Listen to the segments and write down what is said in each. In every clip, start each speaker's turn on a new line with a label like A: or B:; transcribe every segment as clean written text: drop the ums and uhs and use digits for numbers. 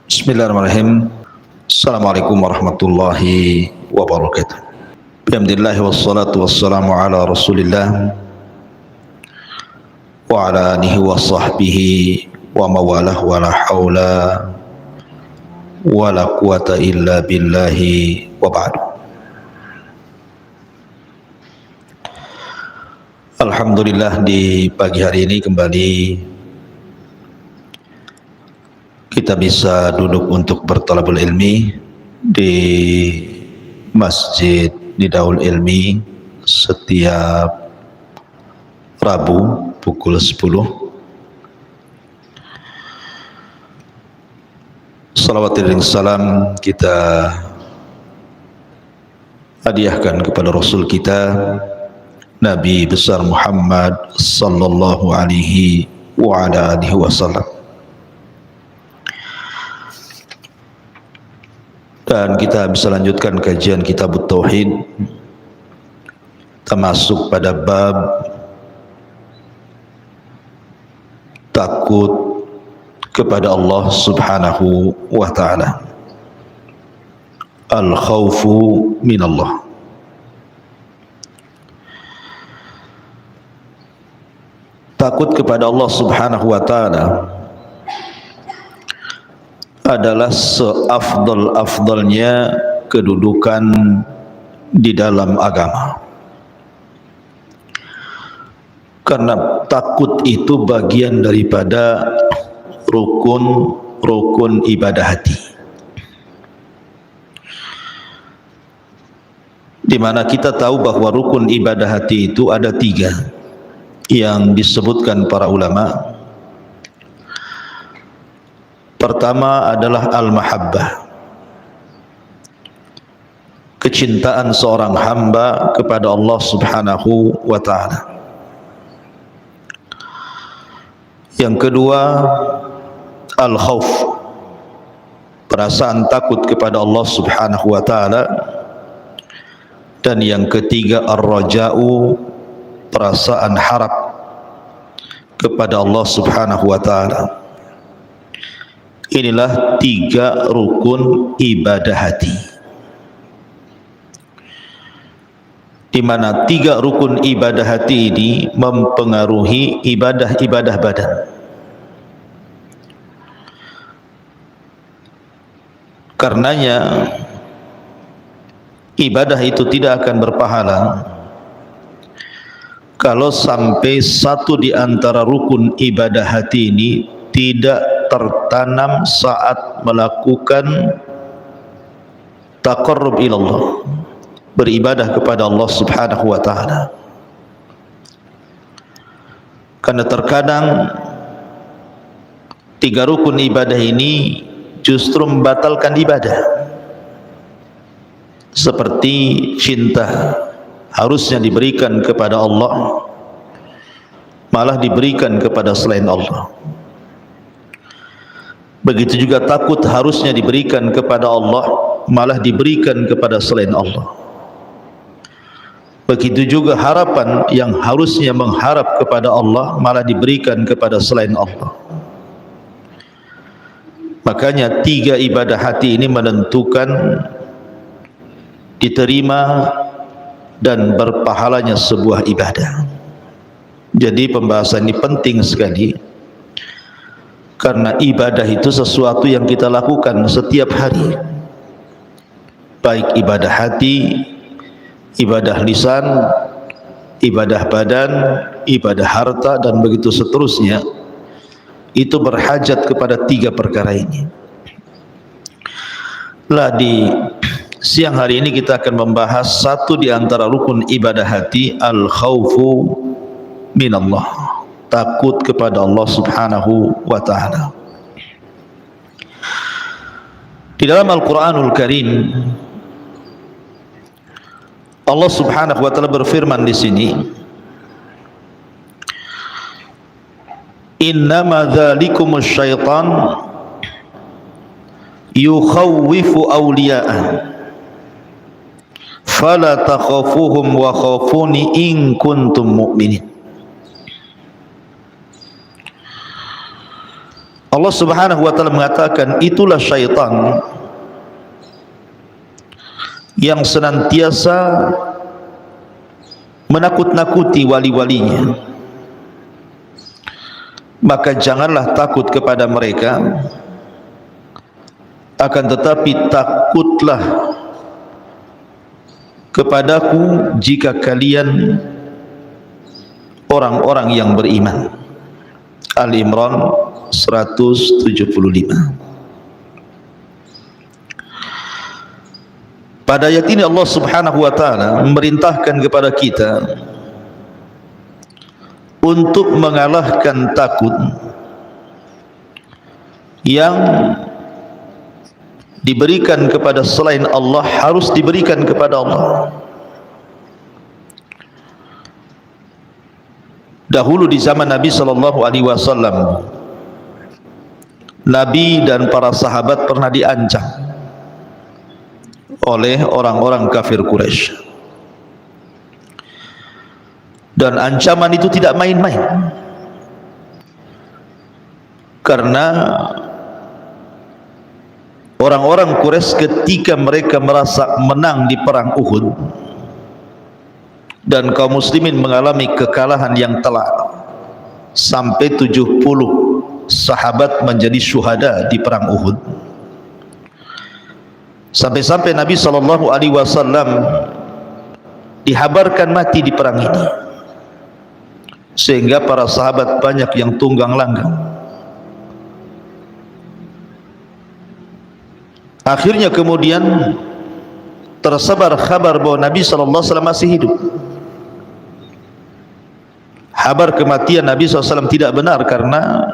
A: Bismillahirrahmanirrahim. Assalamualaikum warahmatullahi wabarakatuh. Alhamdulillah wassalatu wassalamu ala Rasulillah wa ala alihi wa sahbihi wa mawalah wa la haula wa la quwata illa billahi wa ba'du. Alhamdulillah, di pagi hari ini kembali kita bisa duduk untuk bertalabul ilmi di Masjid Nidaul Ilmi setiap Rabu pukul 10. Salawat dan salam kita hadiahkan kepada Rasul kita Nabi besar Muhammad sallallahu alaihi wa ala alihi wasallam. Dan kita bisa lanjutkan kajian kitab Tauhid, termasuk pada bab takut kepada Allah subhanahu wa ta'ala, al-khawfu minallah. Takut kepada Allah subhanahu wa ta'ala adalah seafdal-afdalnya kedudukan di dalam agama. Karena takut itu bagian daripada rukun ibadah hati, di mana kita tahu bahwa rukun ibadah hati itu ada 3 yang disebutkan para ulama. Pertama adalah al-mahabbah, kecintaan seorang hamba kepada Allah subhanahu wa ta'ala. Yang kedua al-khawf, perasaan takut kepada Allah subhanahu wa ta'ala. Dan yang ketiga ar-raja'u, perasaan harap kepada Allah subhanahu wa ta'ala. Inilah 3 rukun ibadah hati, di mana 3 rukun ibadah hati ini mempengaruhi ibadah-ibadah badan. Karenanya ibadah itu tidak akan berpahala kalau sampai satu di antara rukun ibadah hati ini tidak tertanam saat melakukan taqarrub ilallah, beribadah kepada Allah subhanahu wa ta'ala. Karena terkadang 3 rukun ibadah ini justru membatalkan ibadah. Seperti cinta, harusnya diberikan kepada Allah, malah diberikan kepada selain Allah. Begitu juga takut, harusnya diberikan kepada Allah, malah diberikan kepada selain Allah. Begitu juga harapan, yang harusnya mengharap kepada Allah, malah diberikan kepada selain Allah. Makanya 3 ibadah hati ini menentukan diterima dan berpahalanya sebuah ibadah. Jadi pembahasan ini penting sekali, karena ibadah itu sesuatu yang kita lakukan setiap hari, baik ibadah hati, ibadah lisan, ibadah badan, ibadah harta, dan begitu seterusnya. Itu berhajat kepada 3 perkara ini. Lah, di siang hari ini kita akan membahas satu di antara rukun ibadah hati, al-khawfu minallah, takut kepada Allah subhanahu wa ta'ala. Di dalam Al-Quranul Karim, Allah subhanahu wa ta'ala berfirman di sini, innama dzalikumus syaitan yukhawwifu awliya'ah fala takhafuhum wa khafuni in kuntum mu'minin. Allah Subhanahu wa taala mengatakan itulah syaitan yang senantiasa menakut-nakuti wali-walinya. Maka janganlah takut kepada mereka, akan tetapi takutlah kepadaku jika kalian orang-orang yang beriman. Al-Imran 175. Pada ayat ini Allah Subhanahu wa taala memerintahkan kepada kita untuk mengalahkan takut yang diberikan kepada selain Allah harus diberikan kepada Allah. Dahulu di zaman Nabi sallallahu alaihi wasallam, Nabi dan para sahabat pernah diancam oleh orang-orang kafir Quraisy, dan ancaman itu tidak main-main, karena orang-orang Quraisy ketika mereka merasa menang di perang Uhud dan kaum muslimin mengalami kekalahan yang telak, sampai 70 sahabat menjadi syuhada di perang Uhud, sampai-sampai Nabi sallallahu alaihi wasallam dihabarkan mati di perang ini, sehingga para sahabat banyak yang tunggang langgang. Akhirnya kemudian tersebar kabar bahwa Nabi sallallahu alaihi wasallam masih hidup. Kabar kematian Nabi SAW tidak benar, karena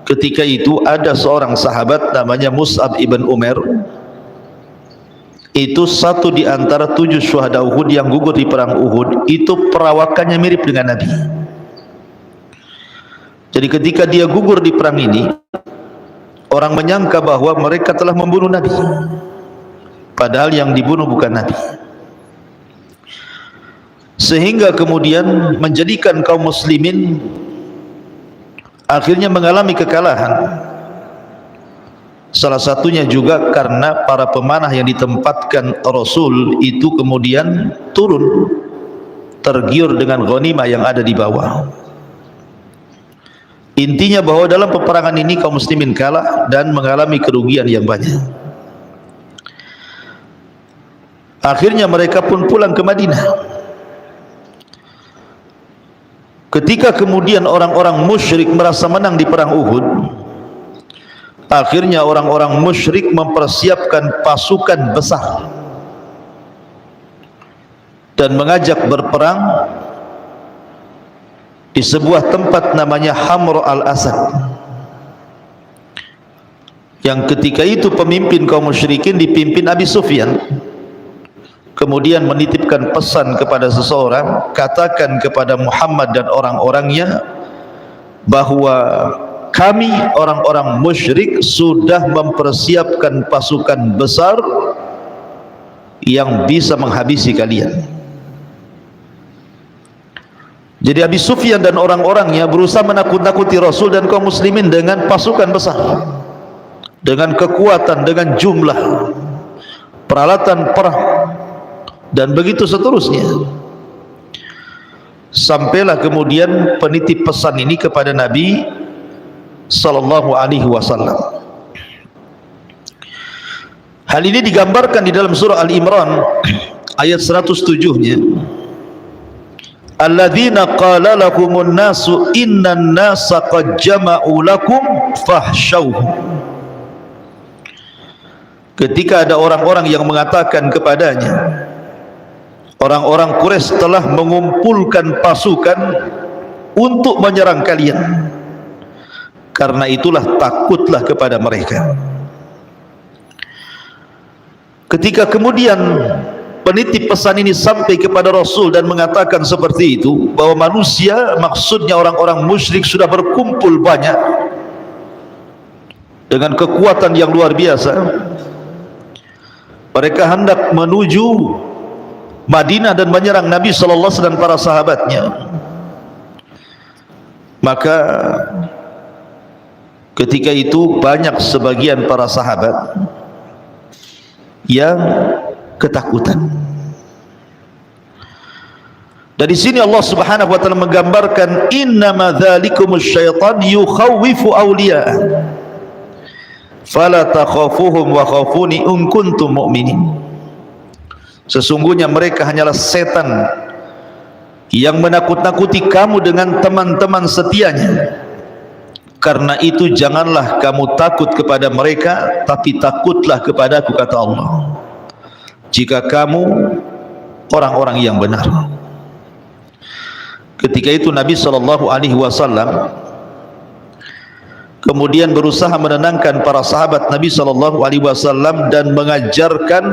A: ketika itu ada seorang sahabat namanya Mus'ab ibn Umair. Itu satu di antara 7 syuhada Uhud yang gugur di perang Uhud. Itu perawakannya mirip dengan Nabi. Jadi ketika dia gugur di perang ini, orang menyangka bahwa mereka telah membunuh Nabi, padahal yang dibunuh bukan Nabi. Sehingga kemudian menjadikan kaum muslimin akhirnya mengalami kekalahan. Salah satunya juga karena para pemanah yang ditempatkan Rasul itu kemudian turun, tergiur dengan ghanimah yang ada di bawah. Intinya bahwa dalam peperangan ini kaum muslimin kalah dan mengalami kerugian yang banyak. Akhirnya mereka pun pulang ke Madinah. Ketika kemudian orang-orang musyrik merasa menang di perang Uhud, akhirnya orang-orang musyrik mempersiapkan pasukan besar dan mengajak berperang di sebuah tempat namanya Hamr al-Asad, yang ketika itu pemimpin kaum musyrikin dipimpin Abi Sufyan. Kemudian menitipkan pesan kepada seseorang, katakan kepada Muhammad dan orang-orangnya bahwa kami orang-orang musyrik sudah mempersiapkan pasukan besar yang bisa menghabisi kalian. Jadi Abi Sufyan dan orang-orangnya berusaha menakut-nakuti Rasul dan kaum muslimin dengan pasukan besar, dengan kekuatan, dengan jumlah peralatan perang, dan begitu seterusnya. Sampailah kemudian penitip pesan ini kepada Nabi sallallahu alaihi wasallam. Hal ini digambarkan di dalam surah Al-Imran ayat 107-nya. Alladzina qala lakumun nasu innan nasa qad jama'u lakum fahsyauhum. Ketika ada orang-orang yang mengatakan kepadanya, orang-orang Quraisy telah mengumpulkan pasukan untuk menyerang kalian, karena itulah takutlah kepada mereka. Ketika kemudian penitip pesan ini sampai kepada Rasul dan mengatakan seperti itu, bahwa manusia, maksudnya orang-orang musyrik, sudah berkumpul banyak dengan kekuatan yang luar biasa, mereka hendak menuju Madinah dan menyerang Nabi sallallahu alaihi wasallam dan para sahabatnya. Maka Ketika itu banyak sebagian para sahabat yang ketakutan. Dari sini Allah Subhanahu wa taala menggambarkan innama dzalikumus syaitan yukhawwifu awliya'a fala takhafuhum wa khafuni in kuntum mu'minin. Sesungguhnya mereka hanyalah setan yang menakut-nakuti kamu dengan teman-teman setianya. Karena itu janganlah kamu takut kepada mereka, tapi takutlah kepadaku, kata Allah, jika kamu orang-orang yang benar. Ketika itu Nabi SAW kemudian berusaha menenangkan para sahabat Nabi SAW dan mengajarkan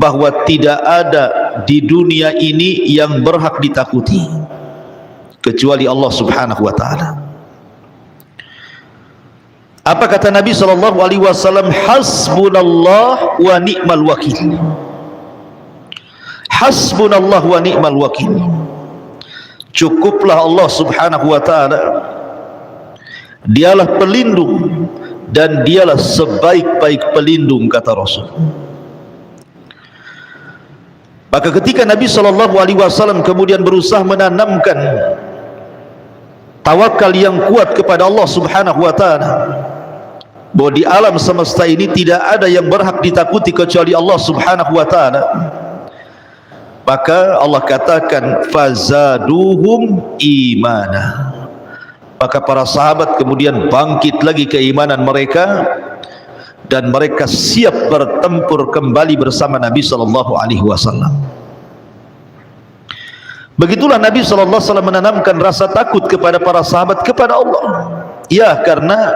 A: bahwa tidak ada di dunia ini yang berhak ditakuti kecuali Allah Subhanahu wa taala. Apa kata Nabi SAW? Hasbunallah wa ni'mal wakil. Hasbunallah wa ni'mal wakil. Cukuplah Allah Subhanahu wa taala, dialah pelindung dan dialah sebaik-baik pelindung, kata Rasul. Maka ketika Nabi SAW kemudian berusaha menanamkan tawakal yang kuat kepada Allah Subhanahu wa taala, bahwa di alam semesta ini tidak ada yang berhak ditakuti kecuali Allah Subhanahu wa taala, maka Allah katakan fazaduhum imana. Maka para sahabat kemudian bangkit lagi keimanan mereka dan mereka siap bertempur kembali bersama Nabi SAW. Begitulah Nabi SAW menanamkan rasa takut kepada para sahabat kepada Allah. Ya, karena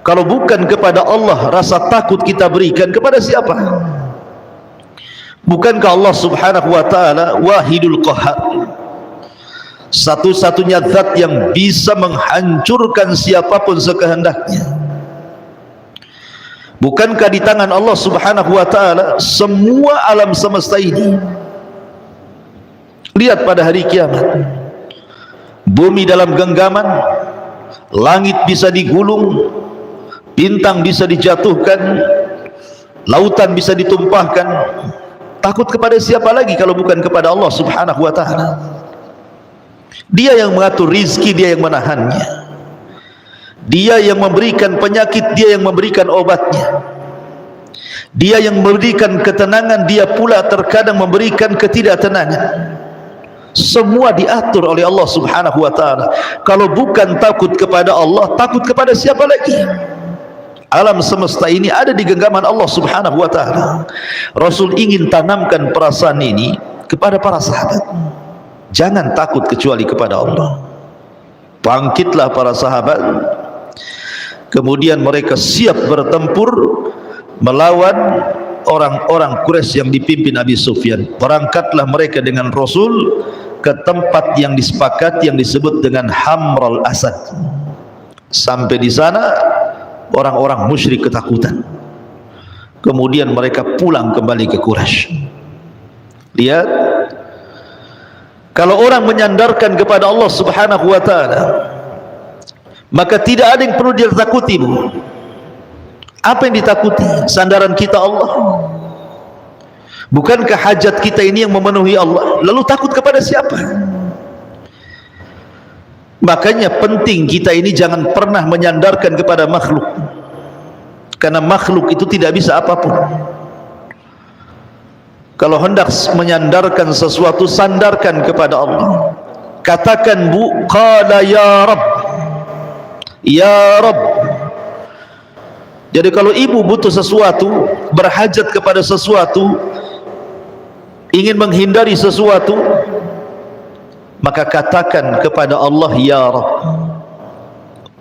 A: kalau bukan kepada Allah rasa takut kita berikan, kepada siapa? Bukankah Allah Subhanahu wa taala Wahidul Qahhar, satu-satunya zat yang bisa menghancurkan siapapun sekehendaknya? Bukankah di tangan Allah Subhanahu wa taala semua alam semesta ini? Lihat pada hari kiamat, bumi dalam genggaman, langit bisa digulung, bintang bisa dijatuhkan, lautan bisa ditumpahkan. Takut kepada siapa lagi kalau bukan kepada Allah Subhanahu wa taala? Dia yang mengatur rizki, dia yang menahannya, dia yang memberikan penyakit, dia yang memberikan obatnya, dia yang memberikan ketenangan, dia pula terkadang memberikan ketidaktenangan. Semua diatur oleh Allah Subhanahu wa taala. Kalau bukan takut kepada Allah, takut kepada siapa lagi? Alam semesta ini ada di genggaman Allah Subhanahu wa taala. Rasul ingin tanamkan perasaan ini kepada para sahabat. Jangan takut kecuali kepada Allah. Bangkitlah para sahabat, kemudian mereka siap bertempur melawan orang-orang Quraisy yang dipimpin Abi Sufyan. Berangkatlah mereka dengan Rasul ke tempat yang disepakati yang disebut dengan Hamral Asad. Sampai di sana orang-orang musyrik ketakutan. Kemudian mereka pulang kembali ke Quraisy. Lihat, kalau orang menyandarkan kepada Allah Subhanahu wa taala, maka tidak ada yang perlu dia takuti, Bu. Apa yang ditakuti? Sandaran kita Allah. Bukankah hajat kita ini yang memenuhi Allah? Lalu takut kepada siapa? Makanya penting kita ini jangan pernah menyandarkan kepada makhluk, karena makhluk itu tidak bisa apapun. Kalau hendak menyandarkan sesuatu, sandarkan kepada Allah. Katakan, Bu, qala ya Rabb, ya Rabb. Jadi kalau ibu butuh sesuatu, berhajat kepada sesuatu, ingin menghindari sesuatu, maka katakan kepada Allah, ya Rabb,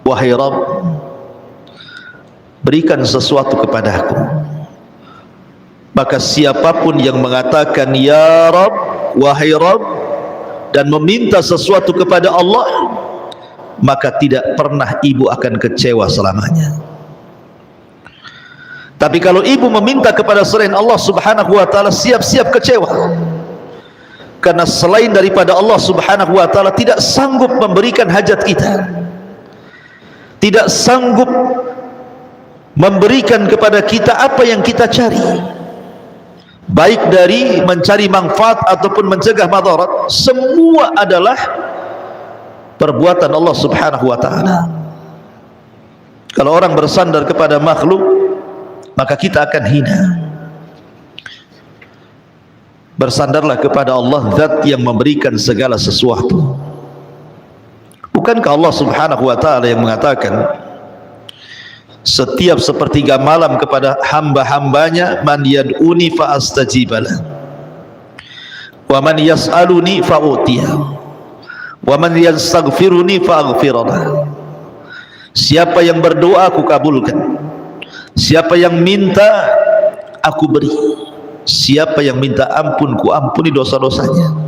A: wahai Rabb, berikan sesuatu kepadaku. Maka siapapun yang mengatakan ya Rabb, wahai Rabb, dan meminta sesuatu kepada Allah, maka tidak pernah ibu akan kecewa selamanya. Tapi kalau ibu meminta kepada selain Allah Subhanahu wa taala, siap-siap kecewa. Karena selain daripada Allah Subhanahu wa taala tidak sanggup memberikan hajat kita, tidak sanggup memberikan kepada kita apa yang kita cari, baik dari mencari manfaat ataupun mencegah madarat. Semua adalah perbuatan Allah subhanahu wa ta'ala. Kalau orang bersandar kepada makhluk, maka kita akan hina. Bersandarlah kepada Allah, zat yang memberikan segala sesuatu. Bukankah Allah subhanahu wa ta'ala yang mengatakan setiap sepertiga malam kepada hamba-hambanya, man yad'uni fa astajibalah, wa man yas'aluni fa utiyah, wa man yastaghfiruni fa aghfirlah. Siapa yang berdoa aku kabulkan, siapa yang minta aku beri, siapa yang minta ampun ku ampuni dosa-dosanya.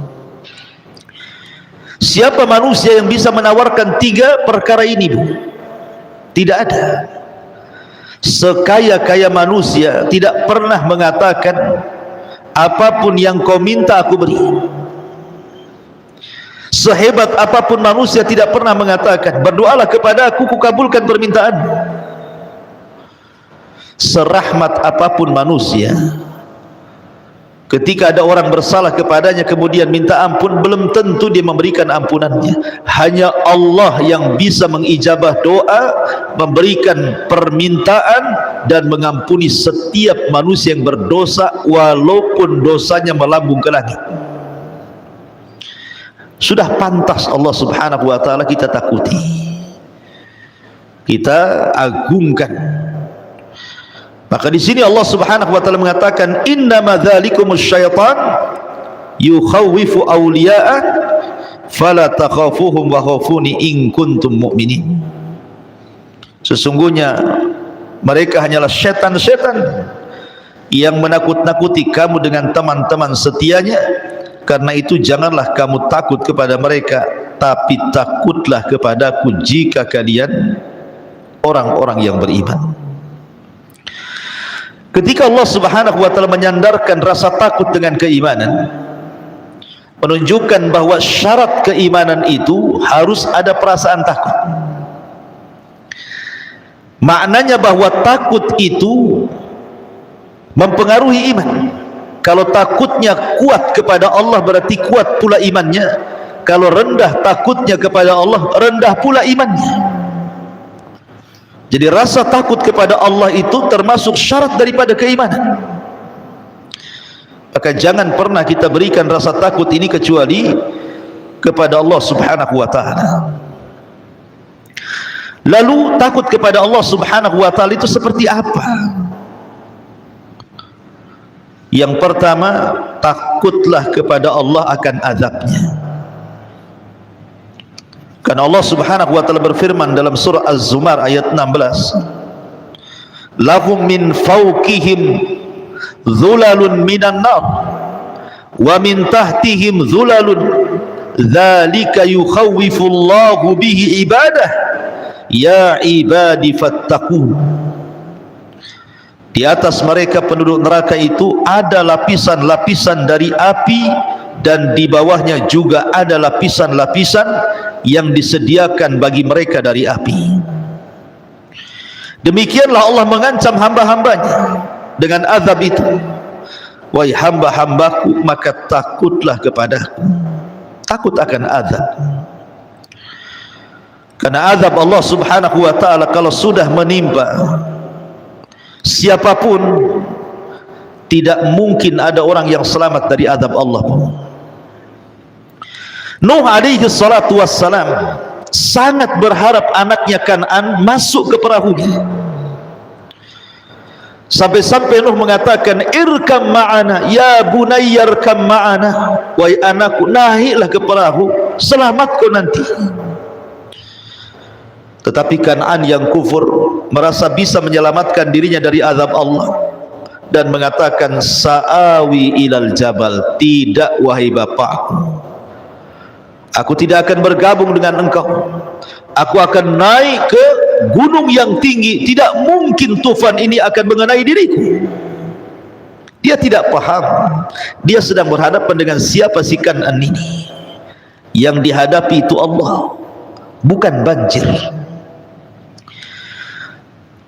A: Siapa manusia yang bisa menawarkan tiga perkara ini, Bu? Tidak ada. Sekaya-kaya manusia tidak pernah mengatakan apapun yang kau minta aku beri. Sehebat apapun manusia tidak pernah mengatakan berdoalah kepada aku, kukabulkan permintaan. Serahmat apapun manusia, ketika ada orang bersalah kepadanya kemudian minta ampun, belum tentu dia memberikan ampunannya. Hanya Allah yang bisa mengijabah doa, memberikan permintaan dan mengampuni setiap manusia yang berdosa walaupun dosanya melambung ke langit. Sudah pantas Allah subhanahu wa ta'ala kita takuti, kita agungkan. Maka di sini Allah subhanahu wa ta'ala mengatakan, innama dzalikumus syaitan yukhawwifu awliya'ah fala takhafuhum wa khafuni in kuntum mu'minin. Sesungguhnya mereka hanyalah setan-setan yang menakut-nakuti kamu dengan teman-teman setianya. Karena itu janganlah kamu takut kepada mereka, tapi takutlah kepadaku jika kalian orang-orang yang beriman. Ketika Allah subhanahu wa ta'ala menyandarkan rasa takut dengan keimanan, menunjukkan bahwa syarat keimanan itu harus ada perasaan takut. Maknanya bahwa takut itu mempengaruhi iman. Kalau takutnya kuat kepada Allah berarti kuat pula imannya. Kalau rendah takutnya kepada Allah, rendah pula imannya. Jadi rasa takut kepada Allah itu termasuk syarat daripada keimanan. Maka jangan pernah kita berikan rasa takut ini kecuali kepada Allah subhanahu wa ta'ala. Lalu takut kepada Allah subhanahu wa ta'ala itu seperti apa? Yang pertama, takutlah kepada Allah akan azabnya. Karena Allah subhanahu wa ta'ala berfirman dalam surah Az-Zumar ayat 16, lahum min fawqihim dhulalun minan nar wa min tahtihim dhulalun dzalika yukhawwifullahu bihi ibadah ya ibadi fattaqun. Di atas mereka penduduk neraka itu ada lapisan-lapisan dari api, dan di bawahnya juga ada lapisan-lapisan yang disediakan bagi mereka dari api. Demikianlah Allah mengancam hamba-hambanya dengan azab itu. Wahai hamba-hambaku, maka takutlah kepadaku. Takut akan azab. Karena azab Allah subhanahu wa ta'ala kalau sudah menimpa siapapun, tidak mungkin ada orang yang selamat dari azab Allah. Nuh alaihi salatu wassalam sangat berharap anaknya Kan'an masuk ke perahunya. Sampai-sampai Nuh mengatakan, irkam ma'ana ya bunayyarkam ma'ana, wahai anakku naiklah ke perahu, selamat kau nanti. Tetapi Kan'an yang kufur merasa bisa menyelamatkan dirinya dari azab Allah dan mengatakan, sa'awi ilal jabal, tidak wahai bapakku, aku tidak akan bergabung dengan engkau. Aku akan naik ke gunung yang tinggi, tidak mungkin tufan ini akan mengenai diriku. Dia tidak paham, dia sedang berhadapan dengan siapa si Kan'an ini. Yang dihadapi itu Allah, bukan banjir.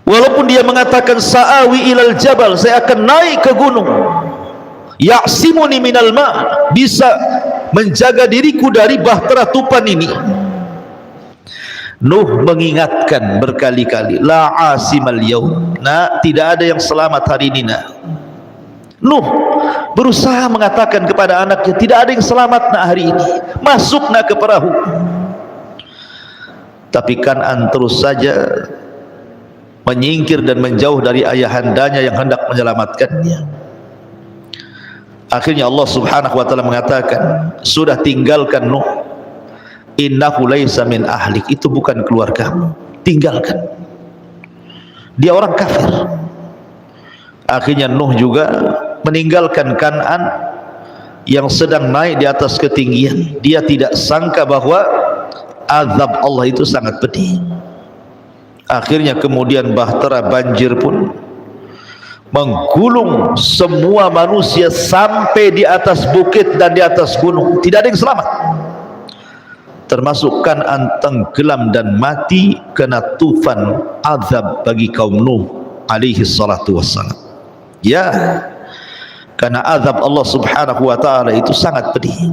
A: Walaupun dia mengatakan sa'awi ilal jabal, saya akan naik ke gunung, ya'simuni minal ma', bisa menjaga diriku dari bahtera tupan ini. Nuh mengingatkan berkali-kali, la asimal yaum, nak, tidak ada yang selamat hari ini, nak. Nuh berusaha mengatakan kepada anaknya, tidak ada yang selamat, nak, hari ini. Masuk, nak, ke perahu. Tapi Kan'an terus saja menyingkir dan menjauh dari ayahandanya yang hendak menyelamatkannya. Akhirnya Allah subhanahu wa ta'ala mengatakan, sudah tinggalkan Nuh, innahu laysa min ahlik, itu bukan keluargamu, tinggalkan, dia orang kafir. Akhirnya Nuh juga meninggalkan Kan'an yang sedang naik di atas ketinggian. Dia tidak sangka bahwa azab Allah itu sangat pedih. Akhirnya kemudian bahtera banjir pun menggulung semua manusia sampai di atas bukit dan di atas gunung. Tidak ada yang selamat, termasuk Kan'an tenggelam dan mati kena tufan azab bagi kaum Nuh alaihi salatu wassalam. Ya, karena azab Allah subhanahu wa ta'ala itu sangat pedih,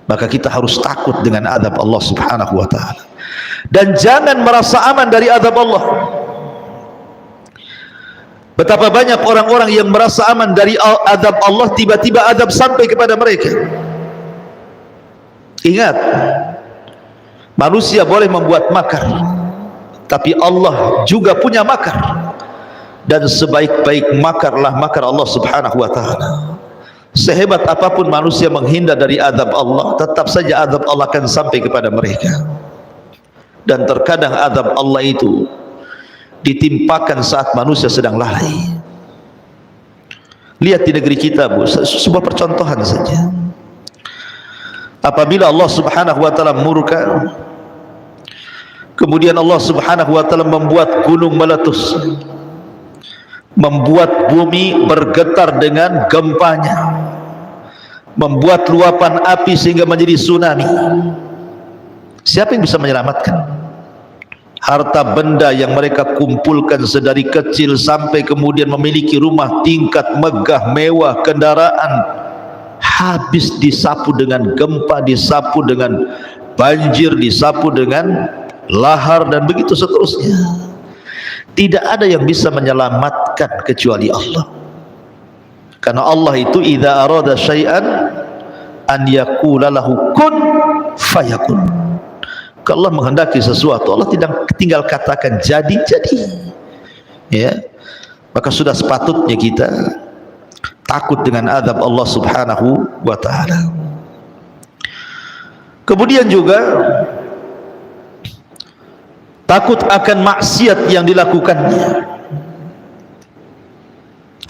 A: maka kita harus takut dengan azab Allah subhanahu wa ta'ala, dan jangan merasa aman dari azab Allah. Betapa banyak orang-orang yang merasa aman dari azab Allah, tiba-tiba azab sampai kepada mereka. Ingat, manusia boleh membuat makar, tapi Allah juga punya makar, dan sebaik-baik makarlah makar Allah subhanahu wa ta'ala. Sehebat apapun manusia menghindar dari azab Allah, tetap saja azab Allah akan sampai kepada mereka. Dan terkadang azab Allah itu ditimpakan saat manusia sedang lalai. Lihat di negeri kita, Bu, sebuah percontohan saja. Apabila Allah subhanahu wa ta'ala murka, kemudian Allah subhanahu wa ta'ala membuat gunung meletus, membuat bumi bergetar dengan gempanya, membuat luapan api sehingga menjadi tsunami. Siapa yang bisa menyelamatkan? Harta benda yang mereka kumpulkan sedari kecil sampai kemudian memiliki rumah tingkat megah mewah, kendaraan, habis disapu dengan gempa, disapu dengan banjir, disapu dengan lahar, dan begitu seterusnya. Tidak ada yang bisa menyelamatkan kecuali Allah. Karena Allah itu idza arada syai'an an yaqula lahu kun fayakun. Kalau Allah menghendaki sesuatu, Allah tidak tinggal katakan jadi. Ya, maka sudah sepatutnya kita takut dengan azab Allah subhanahu wa ta'ala. Kemudian juga takut akan maksiat yang dilakukannya.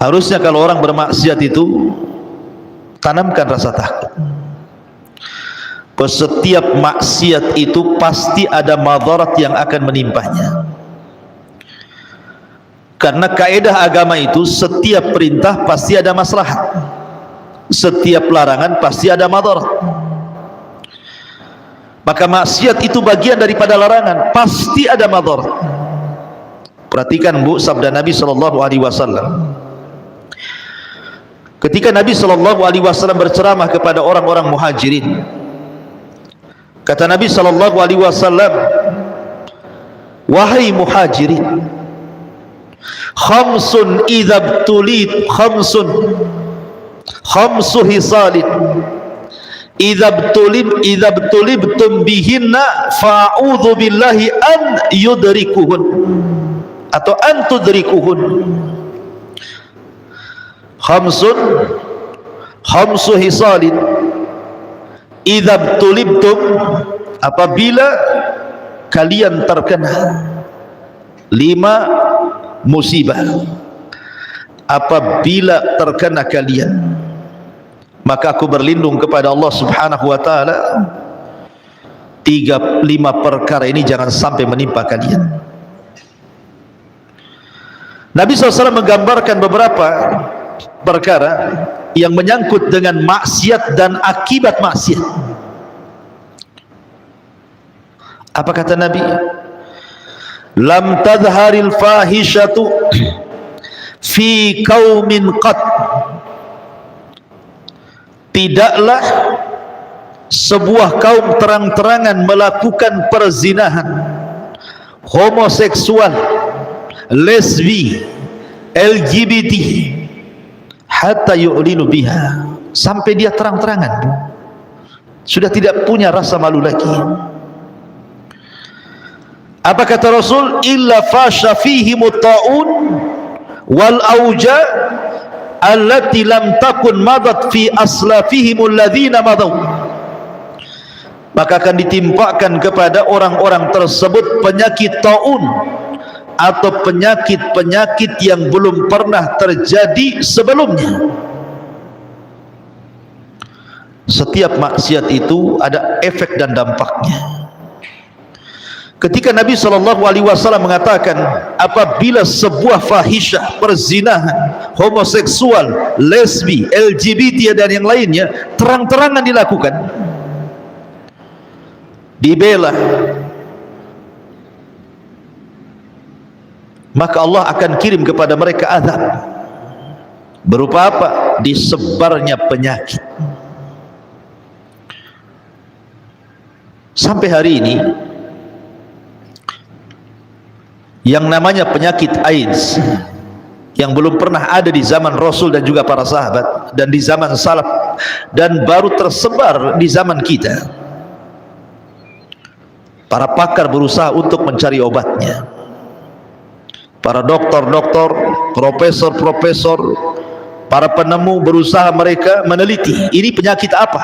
A: Harusnya kalau orang bermaksiat itu tanamkan rasa takut. Setiap maksiat itu pasti ada madarat yang akan menimpanya. Karena kaidah agama itu setiap perintah pasti ada maslahat, setiap larangan pasti ada madarat. Maka maksiat itu bagian daripada larangan, pasti ada madarat. Perhatikan, Bu, sabda Nabi SAW. Ketika Nabi SAW berceramah kepada orang-orang muhajirin, kata Nabi SAW, wahai muhajirin, khamsun khamsu hisalin idza btulibtum bihinna fa'udzu billahi an yudrikuhun atau an tudrikuhun. Khamsu hisalin idza btulibtum, apabila kalian terkena 5 musibah, apabila terkena kalian, maka aku berlindung kepada Allah subhanahu wa ta'ala 5 perkara ini jangan sampai menimpa kalian. Nabi SAW menggambarkan beberapa perkara yang menyangkut dengan maksiat dan akibat maksiat. Apa kata Nabi? lam tadharil fahishatu fi qaumin qat, tidaklah sebuah kaum terang-terangan melakukan perzinahan, homoseksual, lesbi, LGBT, hatta yu'linu biha, sampai dia terang-terangan, sudah tidak punya rasa malu lagi. Apa kata Rasul? Illa fasha fihimut ta'un wal auja allati lam takun madat fi aslafihimul ladzina madaw, maka akan ditimpakan kepada orang-orang tersebut penyakit taun atau penyakit-penyakit yang belum pernah terjadi sebelumnya. Setiap maksiat itu ada efek dan dampaknya. Ketika Nabi SAW mengatakan, apabila sebuah fahisyah, perzinahan, homoseksual, lesbi, LGBT dan yang lainnya terang-terangan dilakukan, dibela, maka Allah akan kirim kepada mereka azab. Berupa apa? Disebarnya penyakit. Sampai hari ini yang namanya penyakit AIDS, yang belum pernah ada di zaman Rasul dan juga para sahabat, dan di zaman salaf, dan baru tersebar di zaman kita. Para pakar berusaha untuk mencari obatnya. Para dokter-dokter, profesor-profesor, para penemu berusaha mereka meneliti ini penyakit apa.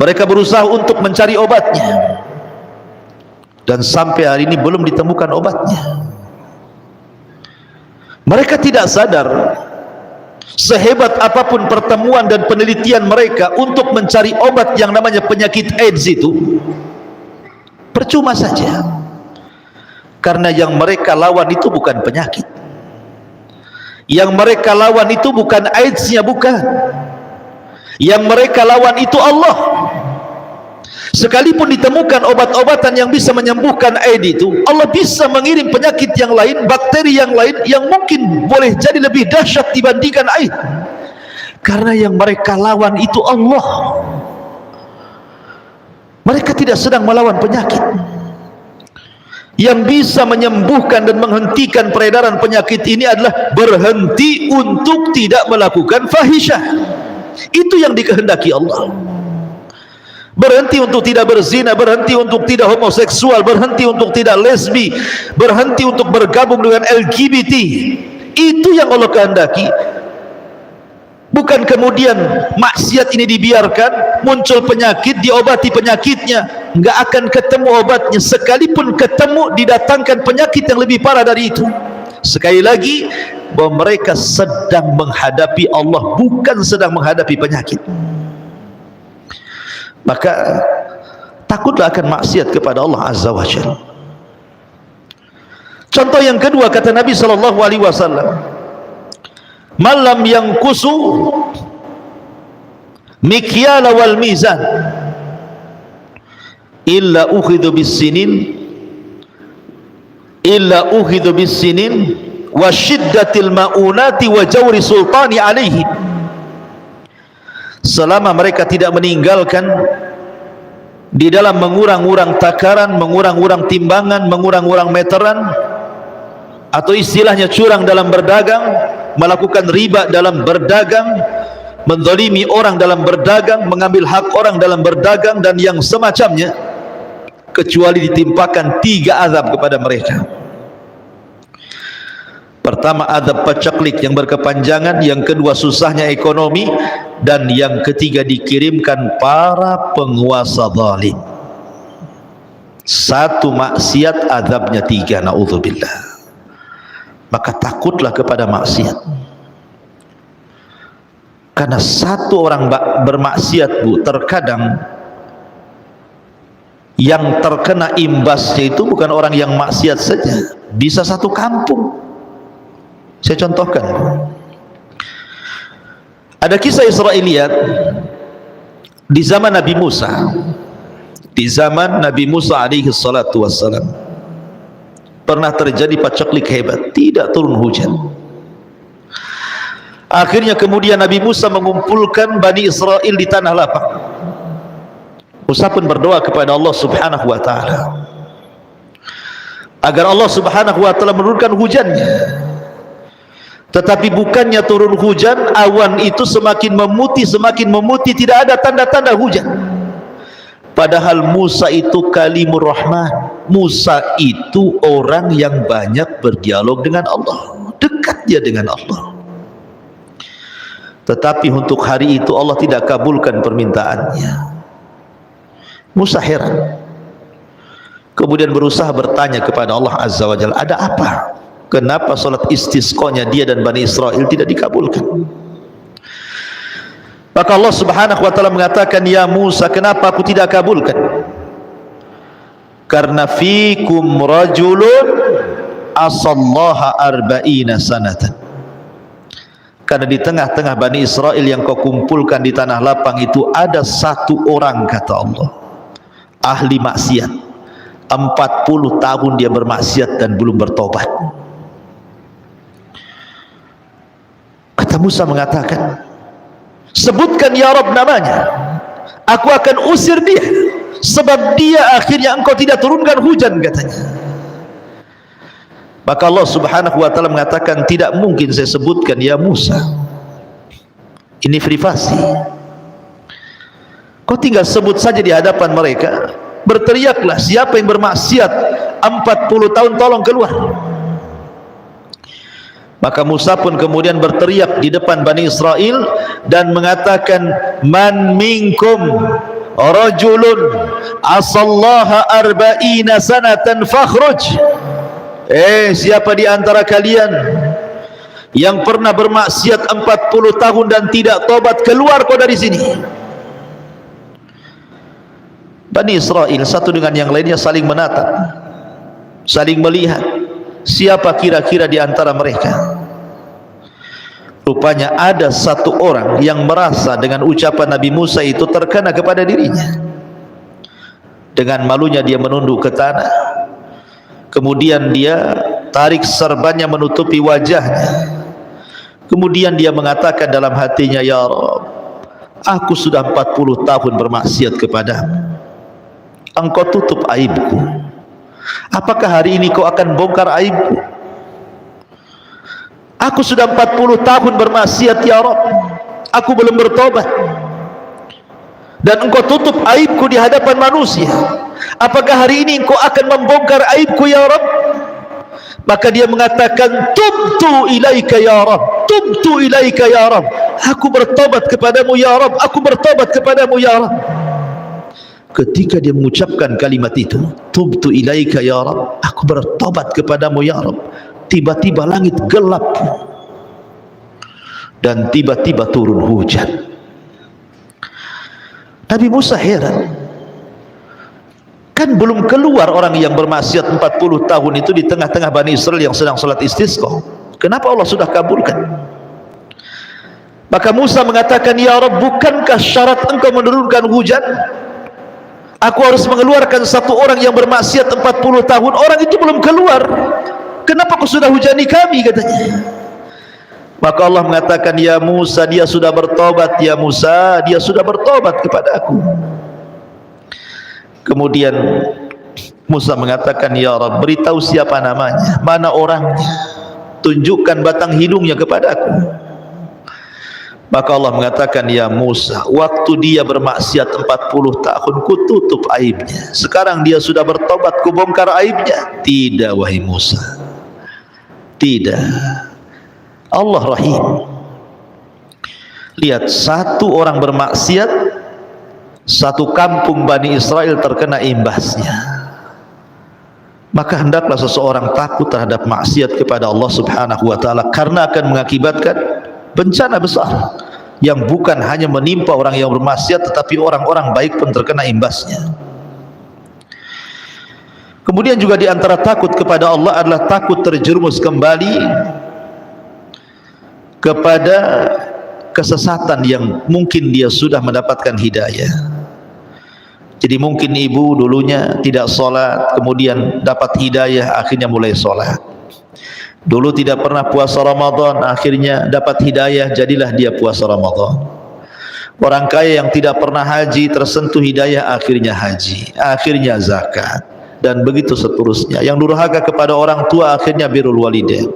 A: Mereka berusaha untuk mencari obatnya, dan sampai hari ini belum ditemukan obatnya. Mereka tidak sadar, sehebat apapun pertemuan dan penelitian mereka untuk mencari obat yang namanya penyakit AIDS itu, percuma saja. Karena yang mereka lawan itu bukan penyakit, yang mereka lawan itu bukan AIDS-nya, bukan. Yang mereka lawan itu Allah. Sekalipun ditemukan obat-obatan yang bisa menyembuhkan AIDS itu, Allah bisa mengirim penyakit yang lain, bakteri yang lain yang mungkin boleh jadi lebih dahsyat dibandingkan AIDS. Karena yang mereka lawan itu Allah. Mereka tidak sedang melawan penyakit. Yang bisa menyembuhkan dan menghentikan peredaran penyakit ini adalah berhenti untuk tidak melakukan fahisyah. Itu yang dikehendaki Allah. Berhenti untuk tidak berzina, berhenti untuk tidak homoseksual, berhenti untuk tidak lesbi, berhenti untuk bergabung dengan LGBT. Itu yang Allah kehendaki. Bukan kemudian maksiat ini dibiarkan, muncul penyakit, diobati penyakitnya, nggak akan ketemu obatnya. Sekalipun ketemu, didatangkan penyakit yang lebih parah dari itu. Sekali lagi, bahwa mereka sedang menghadapi Allah, bukan sedang menghadapi penyakit. Maka takutlah akan maksiat kepada Allah Azza wa Jalla. Contoh yang kedua, kata Nabi SAW, malam yang kusu mikyala wal mizan illa ukhidhu bis sinin wa syiddatil maunati wa jawri sultani alaihi. Selama mereka tidak meninggalkan di dalam mengurang-urang takaran, mengurang-urang timbangan, mengurang-urang meteran, atau istilahnya curang dalam berdagang, melakukan riba dalam berdagang, menzalimi orang dalam berdagang, mengambil hak orang dalam berdagang, dan yang semacamnya, kecuali ditimpakan 3 azab kepada mereka. Pertama, azab pacaklik yang berkepanjangan, yang kedua susahnya ekonomi, dan yang ketiga dikirimkan para penguasa zalim. 1 maksiat azabnya 3, naudzubillah. Maka takutlah kepada maksiat. Karena 1 orang bermaksiat, Bu, terkadang yang terkena imbasnya itu bukan orang yang maksiat saja, bisa 1 kampung. Saya contohkan, ada kisah Israiliyat di zaman Nabi Musa. Di zaman Nabi Musa alaihi salatu wassalam, pernah terjadi paceklik hebat, tidak turun hujan. Akhirnya kemudian Nabi Musa mengumpulkan Bani Israel di tanah lapang. Musa pun berdoa kepada Allah Subhanahu wa taala agar Allah Subhanahu wa taala menurunkan hujannya. Tetapi bukannya turun hujan, awan itu semakin memutih, tidak ada tanda-tanda hujan. Padahal Musa itu kalimur rahman. Musa itu orang yang banyak berdialog dengan Allah, dekat dia dengan Allah. Tetapi untuk hari itu Allah tidak kabulkan permintaannya. Musa heran, kemudian berusaha bertanya kepada Allah Azza wa Jalla, ada apa? Kenapa salat istisqanya dia dan Bani Israel tidak dikabulkan? Maka Allah Subhanahu wa taala mengatakan, ya Musa, kenapa aku tidak kabulkan? Karena fikum rajulun asallaha arba'ina sanatan. Karena di tengah-tengah Bani Israel yang kau kumpulkan di tanah lapang itu ada satu orang, kata Allah, ahli maksiat. 40 tahun dia bermaksiat dan belum bertobat. Kata Musa mengatakan, sebutkan ya Rabb namanya, aku akan usir dia, sebab dia akhirnya engkau tidak turunkan hujan, katanya. Maka Allah Subhanahu wa taala mengatakan, tidak mungkin saya sebutkan ya Musa, ini privasi. Kau tinggal sebut saja di hadapan mereka, berteriaklah, siapa yang bermaksiat 40 tahun tolong keluar. Maka Musa pun kemudian berteriak di depan Bani Israel dan mengatakan, man minkum rajulun asallaha arba'ina sanatan fakhruj. Siapa di antara kalian yang pernah bermaksiat 40 tahun dan tidak tobat, keluar kau dari sini. Bani Israel satu dengan yang lainnya saling menatap, saling melihat, siapa kira-kira di antara mereka. Rupanya ada satu orang yang merasa dengan ucapan Nabi Musa itu terkena kepada dirinya. Dengan malunya dia menunduk ke tanah, kemudian dia tarik serbannya menutupi wajahnya. Kemudian dia mengatakan dalam hatinya, ya Rabb, aku sudah 40 tahun bermaksiat kepadamu, engkau tutup aibku. Apakah hari ini kau akan bongkar aibku? Aku sudah 40 tahun bermaksiat ya Rabb, aku belum bertobat, dan engkau tutup aibku di hadapan manusia. Apakah hari ini engkau akan membongkar aibku ya Rabb? Maka dia mengatakan, tubtu ilaika ya Rabb, tubtu ilaika ya Rabb, aku bertobat kepadamu ya Rabb, aku bertobat kepadamu ya Rabb. Ketika dia mengucapkan kalimat itu, tubtu ilaika ya Rabb, aku bertobat kepadamu ya Rabb, tiba-tiba langit gelap dan tiba-tiba turun hujan. Nabi Musa heran, kan belum keluar orang yang bermaksiat 40 tahun itu di tengah-tengah Bani Israel yang sedang salat istisqa. Kenapa Allah sudah kabulkan? Maka Musa mengatakan, ya Rabb, bukankah syarat engkau menurunkan hujan? Aku harus mengeluarkan satu orang yang bermaksiat 40 tahun, orang itu belum keluar, kenapa kau sudah hujani kami, katanya. Maka Allah mengatakan, ya Musa, dia sudah bertobat, ya Musa, dia sudah bertobat kepada aku. Kemudian Musa mengatakan, ya Rabb, beritahu siapa namanya, mana orangnya, tunjukkan batang hidungnya kepada aku. Maka Allah mengatakan, ya Musa, waktu dia bermaksiat 40 tahun ku tutup aibnya, sekarang dia sudah bertobat, ku bongkar aibnya. Tidak wahai Musa, tidak. Allah rahim. Lihat, satu orang bermaksiat, satu kampung Bani Israel terkena imbasnya. Maka hendaklah seseorang takut terhadap maksiat kepada Allah Subhanahu wa taala, karena akan mengakibatkan bencana besar yang bukan hanya menimpa orang yang bermaksiat, tetapi orang-orang baik pun terkena imbasnya. Kemudian juga di antara takut kepada Allah adalah takut terjerumus kembali kepada kesesatan yang mungkin dia sudah mendapatkan hidayah. Jadi mungkin ibu dulunya tidak sholat, kemudian dapat hidayah, akhirnya mulai sholat. Dulu tidak pernah puasa Ramadan, akhirnya dapat hidayah, jadilah dia puasa Ramadan. Orang kaya yang tidak pernah haji, tersentuh hidayah, akhirnya haji, akhirnya zakat, dan begitu seterusnya. Yang durhaka kepada orang tua, akhirnya birrul walidain.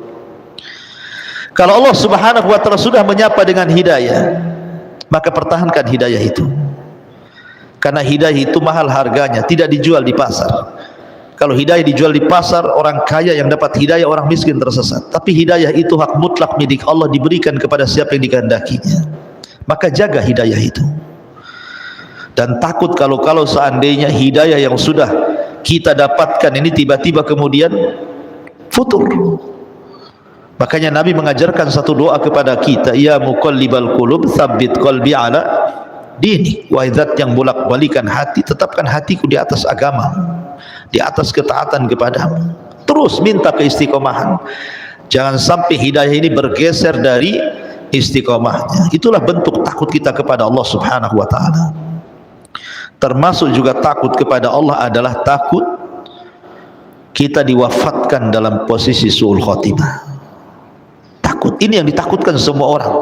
A: Kalau Allah Subhanahu wa ta'ala sudah menyapa dengan hidayah, maka pertahankan hidayah itu. Karena hidayah itu mahal harganya, tidak dijual di pasar. Kalau hidayah dijual di pasar, orang kaya yang dapat hidayah, orang miskin tersesat. Tapi hidayah itu hak mutlak milik Allah, diberikan kepada siapa yang dikehendakinya. Maka jaga hidayah itu. Dan takut kalau seandainya hidayah yang sudah kita dapatkan ini tiba-tiba kemudian futur. Makanya Nabi mengajarkan satu doa kepada kita, ya muqallibal qulub tsabbit qalbi ala dini. Wahai zat yang bolak-balikan hati, tetapkan hatiku di atas agama, di atas ketaatan kepadamu. Terus minta keistiqomahan. Jangan sampai hidayah ini bergeser dari istiqomahnya. Itulah bentuk takut kita kepada Allah Subhanahu wa ta'ala. Termasuk juga takut kepada Allah adalah takut kita diwafatkan dalam posisi su'ul khotimah. Takut ini yang ditakutkan semua orang,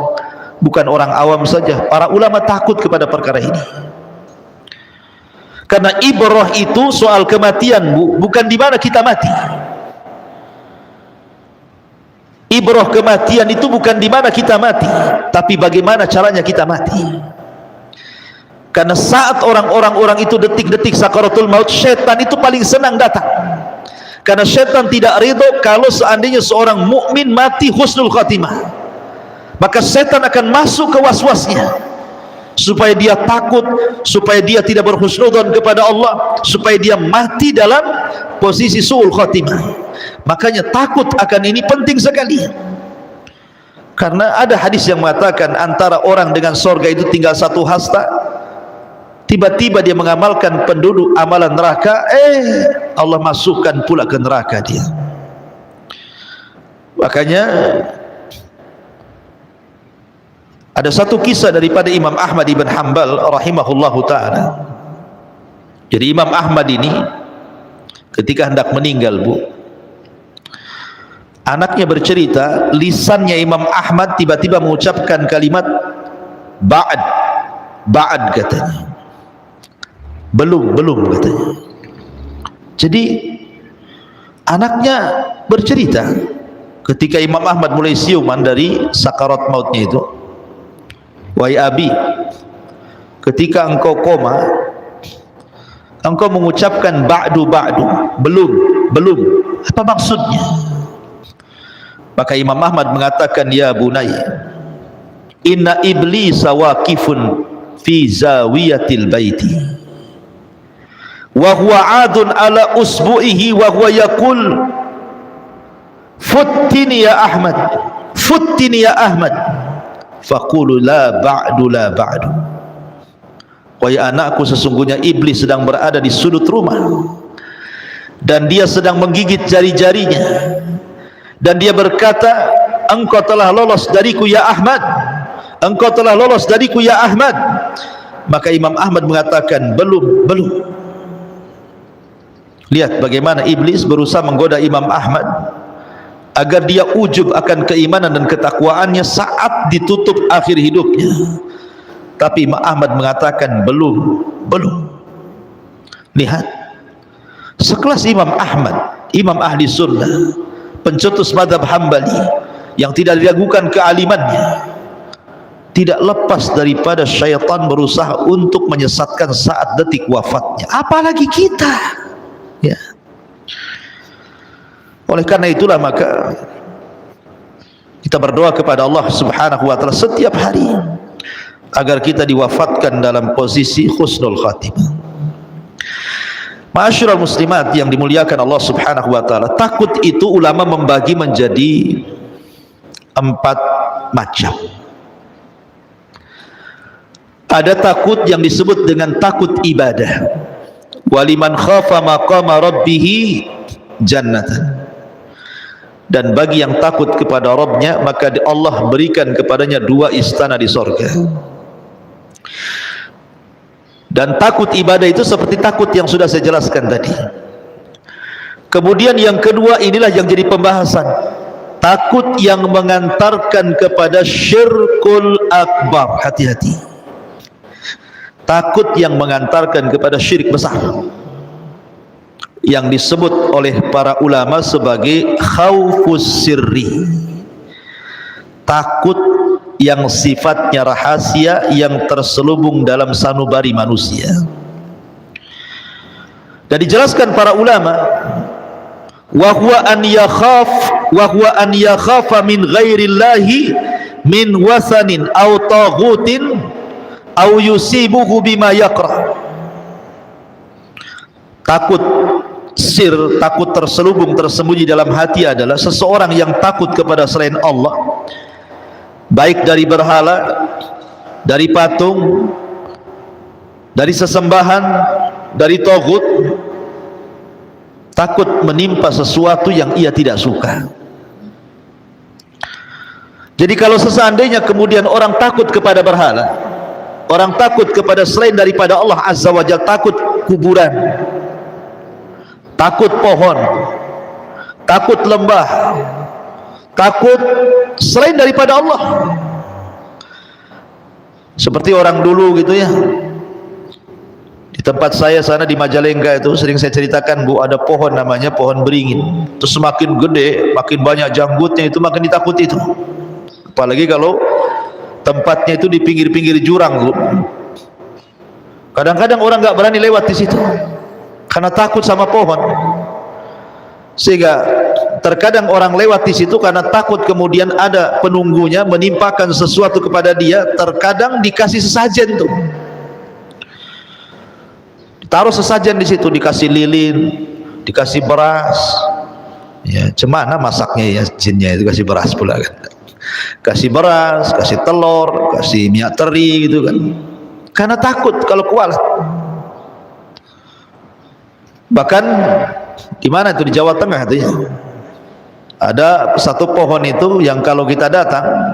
A: bukan orang awam saja. Para ulama takut kepada perkara ini. Karena ibrah itu soal kematian, bukan di mana kita mati. Ibrah kematian itu bukan di mana kita mati, tapi bagaimana caranya kita mati. Karena saat orang itu detik-detik sakaratul maut, syaitan itu paling senang datang. Karena syaitan tidak ridho kalau seandainya seorang mukmin mati husnul khatimah. Maka syaitan akan masuk ke waswasnya, supaya dia takut, supaya dia tidak berhusnudzon kepada Allah, supaya dia mati dalam posisi su'ul khatimah. Makanya takut akan ini penting sekali. Karena ada hadis yang mengatakan antara orang dengan sorga itu tinggal satu hasta. Tiba-tiba dia mengamalkan penduduk amalan neraka, Allah masukkan pula ke neraka dia. Makanya ada satu kisah daripada Imam Ahmad ibn Hanbal rahimahullahu ta'ala. Jadi Imam Ahmad ini ketika hendak meninggal, anaknya bercerita, lisannya Imam Ahmad tiba-tiba mengucapkan kalimat ba'ad katanya. Belum katanya. Jadi anaknya bercerita ketika Imam Ahmad mulai siuman dari sakarat mautnya itu, wahai abi, ketika engkau koma, engkau mengucapkan ba'du, belum, apa maksudnya? Maka Imam Ahmad mengatakan, ya bunayya, inna iblisa waqifun fi zawiyatil baiti wa huwa adun ala usbu'ihi wa huwa yaqul futtini ya Ahmad faqulu la ba'du. Wahai anakku, sesungguhnya iblis sedang berada di sudut rumah dan dia sedang menggigit jari-jarinya dan dia berkata, engkau telah lolos dariku ya Ahmad, engkau telah lolos dariku ya Ahmad. Maka Imam Ahmad mengatakan belum. Lihat bagaimana iblis berusaha menggoda Imam Ahmad agar dia ujub akan keimanan dan ketakwaannya saat ditutup akhir hidupnya. Tapi Imam Ahmad mengatakan belum. Lihat, sekelas Imam Ahmad, imam ahli sunnah, pencetus madhab Hambali yang tidak diragukan kealimannya, tidak lepas daripada syaitan berusaha untuk menyesatkan saat detik wafatnya. Apalagi kita, ya. Oleh karena itulah maka kita berdoa kepada Allah Subhanahu wa ta'ala setiap hari agar kita diwafatkan dalam posisi husnul khatimah. Ma'asyiral muslimat yang dimuliakan Allah Subhanahu wa ta'ala, takut itu ulama membagi menjadi 4 macam. Ada takut yang disebut dengan takut ibadah. Waliman khafa maqama rabbih jannatan. Dan bagi yang takut kepada Rabbnya, maka Allah berikan kepadanya 2 istana di sorga. Dan takut ibadah itu seperti takut yang sudah saya jelaskan tadi. Kemudian yang kedua, inilah yang jadi pembahasan, takut yang mengantarkan kepada syirkul akbar. Hati-hati, takut yang mengantarkan kepada syirik besar, yang disebut oleh para ulama sebagai khaufus sirri, takut yang sifatnya rahasia, yang terselubung dalam sanubari manusia. Dan dijelaskan para ulama, wa huwa an yakhafa min ghairillahi min wasanin aw taghutin aw yusibuhu bima yaqra. Takut sir, takut terselubung, tersembunyi dalam hati adalah seseorang yang takut kepada selain Allah, baik dari berhala, dari patung, dari sesembahan, dari taghut. Takut menimpa sesuatu yang ia tidak suka. Jadi kalau seandainya kemudian orang takut kepada berhala, orang takut kepada selain daripada Allah Azza wa Jalla, takut kuburan, takut pohon, takut lembah, takut selain daripada Allah, seperti orang dulu gitu ya. Di tempat saya sana di Majalengka itu sering saya ceritakan, Bu, ada pohon namanya pohon beringin. Terus semakin gede, makin banyak janggutnya, itu makin ditakuti itu. Apalagi kalau tempatnya itu di pinggir-pinggir jurang, Bu. Kadang-kadang orang nggak berani lewat di situ karena takut sama pohon. Sehingga terkadang orang lewat di situ karena takut kemudian ada penunggunya menimpakan sesuatu kepada dia. Terkadang dikasih sesajen tuh, taruh sesajen di situ, dikasih lilin, dikasih beras. Ya, cemana masaknya ya jinnya itu, kasih beras pula kan. Kasih beras, kasih telur, kasih minyak teri gitu kan. Karena takut kalau kualat. Bahkan di mana itu, di Jawa Tengah itu ya. Ada satu pohon itu yang kalau kita datang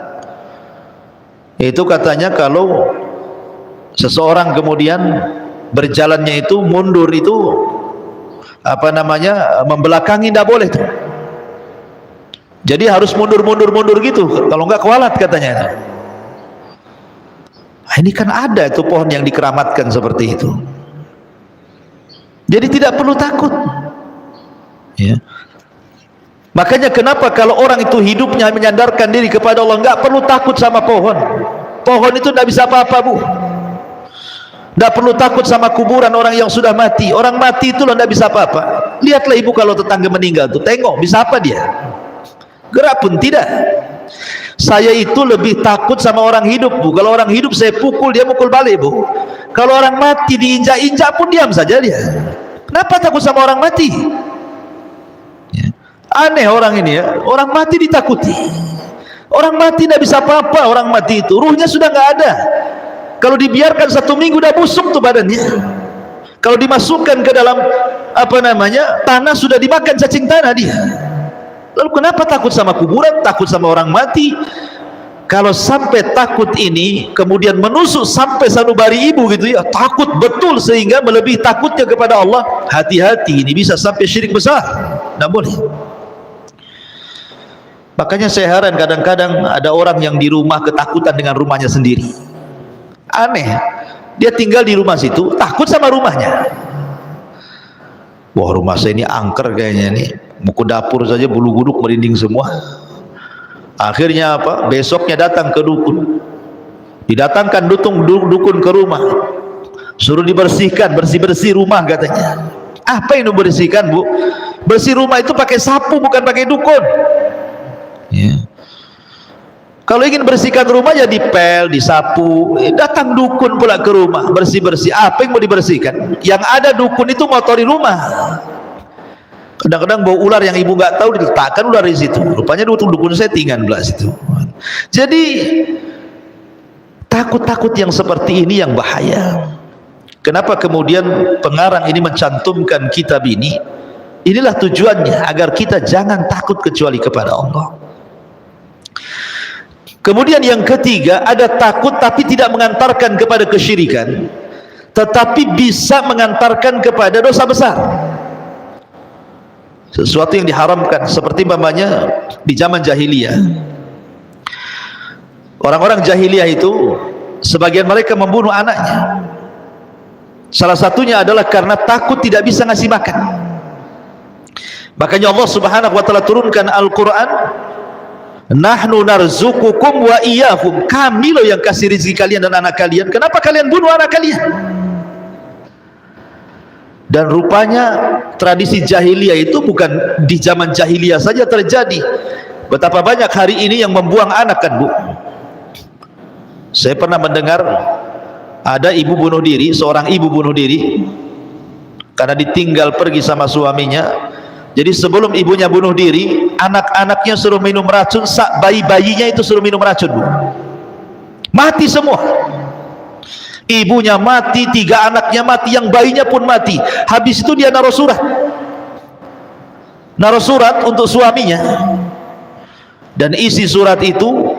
A: itu katanya kalau seseorang kemudian berjalannya itu mundur itu apa namanya, membelakangi, tidak boleh tuh. Jadi harus mundur gitu, kalau enggak kualat katanya. Nah, ini kan ada itu pohon yang dikeramatkan seperti itu. Jadi tidak perlu takut ya. Makanya kenapa kalau orang itu hidupnya menyandarkan diri kepada Allah, enggak perlu takut sama pohon. Pohon itu tidak bisa apa-apa, Bu. Tidak perlu takut sama kuburan orang yang sudah mati. Orang mati itu loh tidak bisa apa-apa. Lihatlah ibu kalau tetangga meninggal tuh, tengok bisa apa dia? Gerak pun tidak. Saya itu lebih takut sama orang hidup, Bu. Kalau orang hidup saya pukul, dia pukul balik, Bu. Kalau orang mati diinjak-injak pun diam saja dia. Kenapa takut sama orang mati? Ya. Aneh orang ini ya. Orang mati ditakuti. Orang mati tidak bisa apa-apa. Orang mati itu ruhnya sudah nggak ada. Kalau dibiarkan 1 minggu udah busuk tuh badannya. Kalau dimasukkan ke dalam apa namanya tanah, sudah dimakan cacing tanah dia. Lalu kenapa takut sama kuburan, takut sama orang mati? Kalau sampai takut ini kemudian menusuk sampai sanubari ibu gitu ya, takut betul sehingga melebihi takutnya kepada Allah, hati-hati, ini bisa sampai syirik besar. Tidak boleh. Makanya saya heran kadang-kadang ada orang yang di rumah ketakutan dengan rumahnya sendiri. Aneh, dia tinggal di rumah situ takut sama rumahnya. Wah, rumah saya ini angker kayaknya nih, muka dapur saja bulu kuduk merinding semua. Akhirnya apa? Besoknya datang ke dukun, didatangkan dukun ke rumah, suruh dibersihkan, bersih rumah katanya. Apa yang dibersihkan, Bu? Bersih rumah itu pakai sapu, bukan pakai dukun ya. Kalau ingin bersihkan rumah ya dipel, disapu. Datang dukun pula ke rumah, bersih-bersih. Apa yang mau dibersihkan? Yang ada dukun itu motori rumah. Kadang-kadang bau ular yang ibu nggak tahu, diletakkan ular di situ. Rupanya dukun settingan pula situ. Jadi takut-takut yang seperti ini yang bahaya. Kenapa kemudian pengarang ini mencantumkan kitab ini? Inilah tujuannya, agar kita jangan takut kecuali kepada Allah. Kemudian yang ketiga, ada takut tapi tidak mengantarkan kepada kesyirikan. tetapi bisa mengantarkan kepada dosa besar. Sesuatu yang diharamkan, seperti umpamanya di zaman jahiliyah, orang-orang jahiliyah itu sebagian mereka membunuh anaknya. Salah satunya adalah karena takut tidak bisa ngasih makan. Makanya Allah Subhanahu wa taala turunkan Al-Qur'an, nahnu narzuqukum wa iyyahum, kami loh yang kasih rezeki kalian dan anak kalian, kenapa kalian bunuh anak kalian? Dan rupanya tradisi jahiliyah itu bukan di zaman jahiliyah saja terjadi. Betapa banyak hari ini yang membuang anak, kan Bu? Saya pernah mendengar ada ibu bunuh diri, seorang ibu bunuh diri karena ditinggal pergi sama suaminya. Jadi sebelum ibunya bunuh diri, anak-anaknya suruh minum racun, bayi-bayinya itu suruh minum racun, Bu. Mati semua. Ibunya mati, 3 anaknya mati, yang bayinya pun mati. Habis itu dia naruh surat untuk suaminya, dan isi surat itu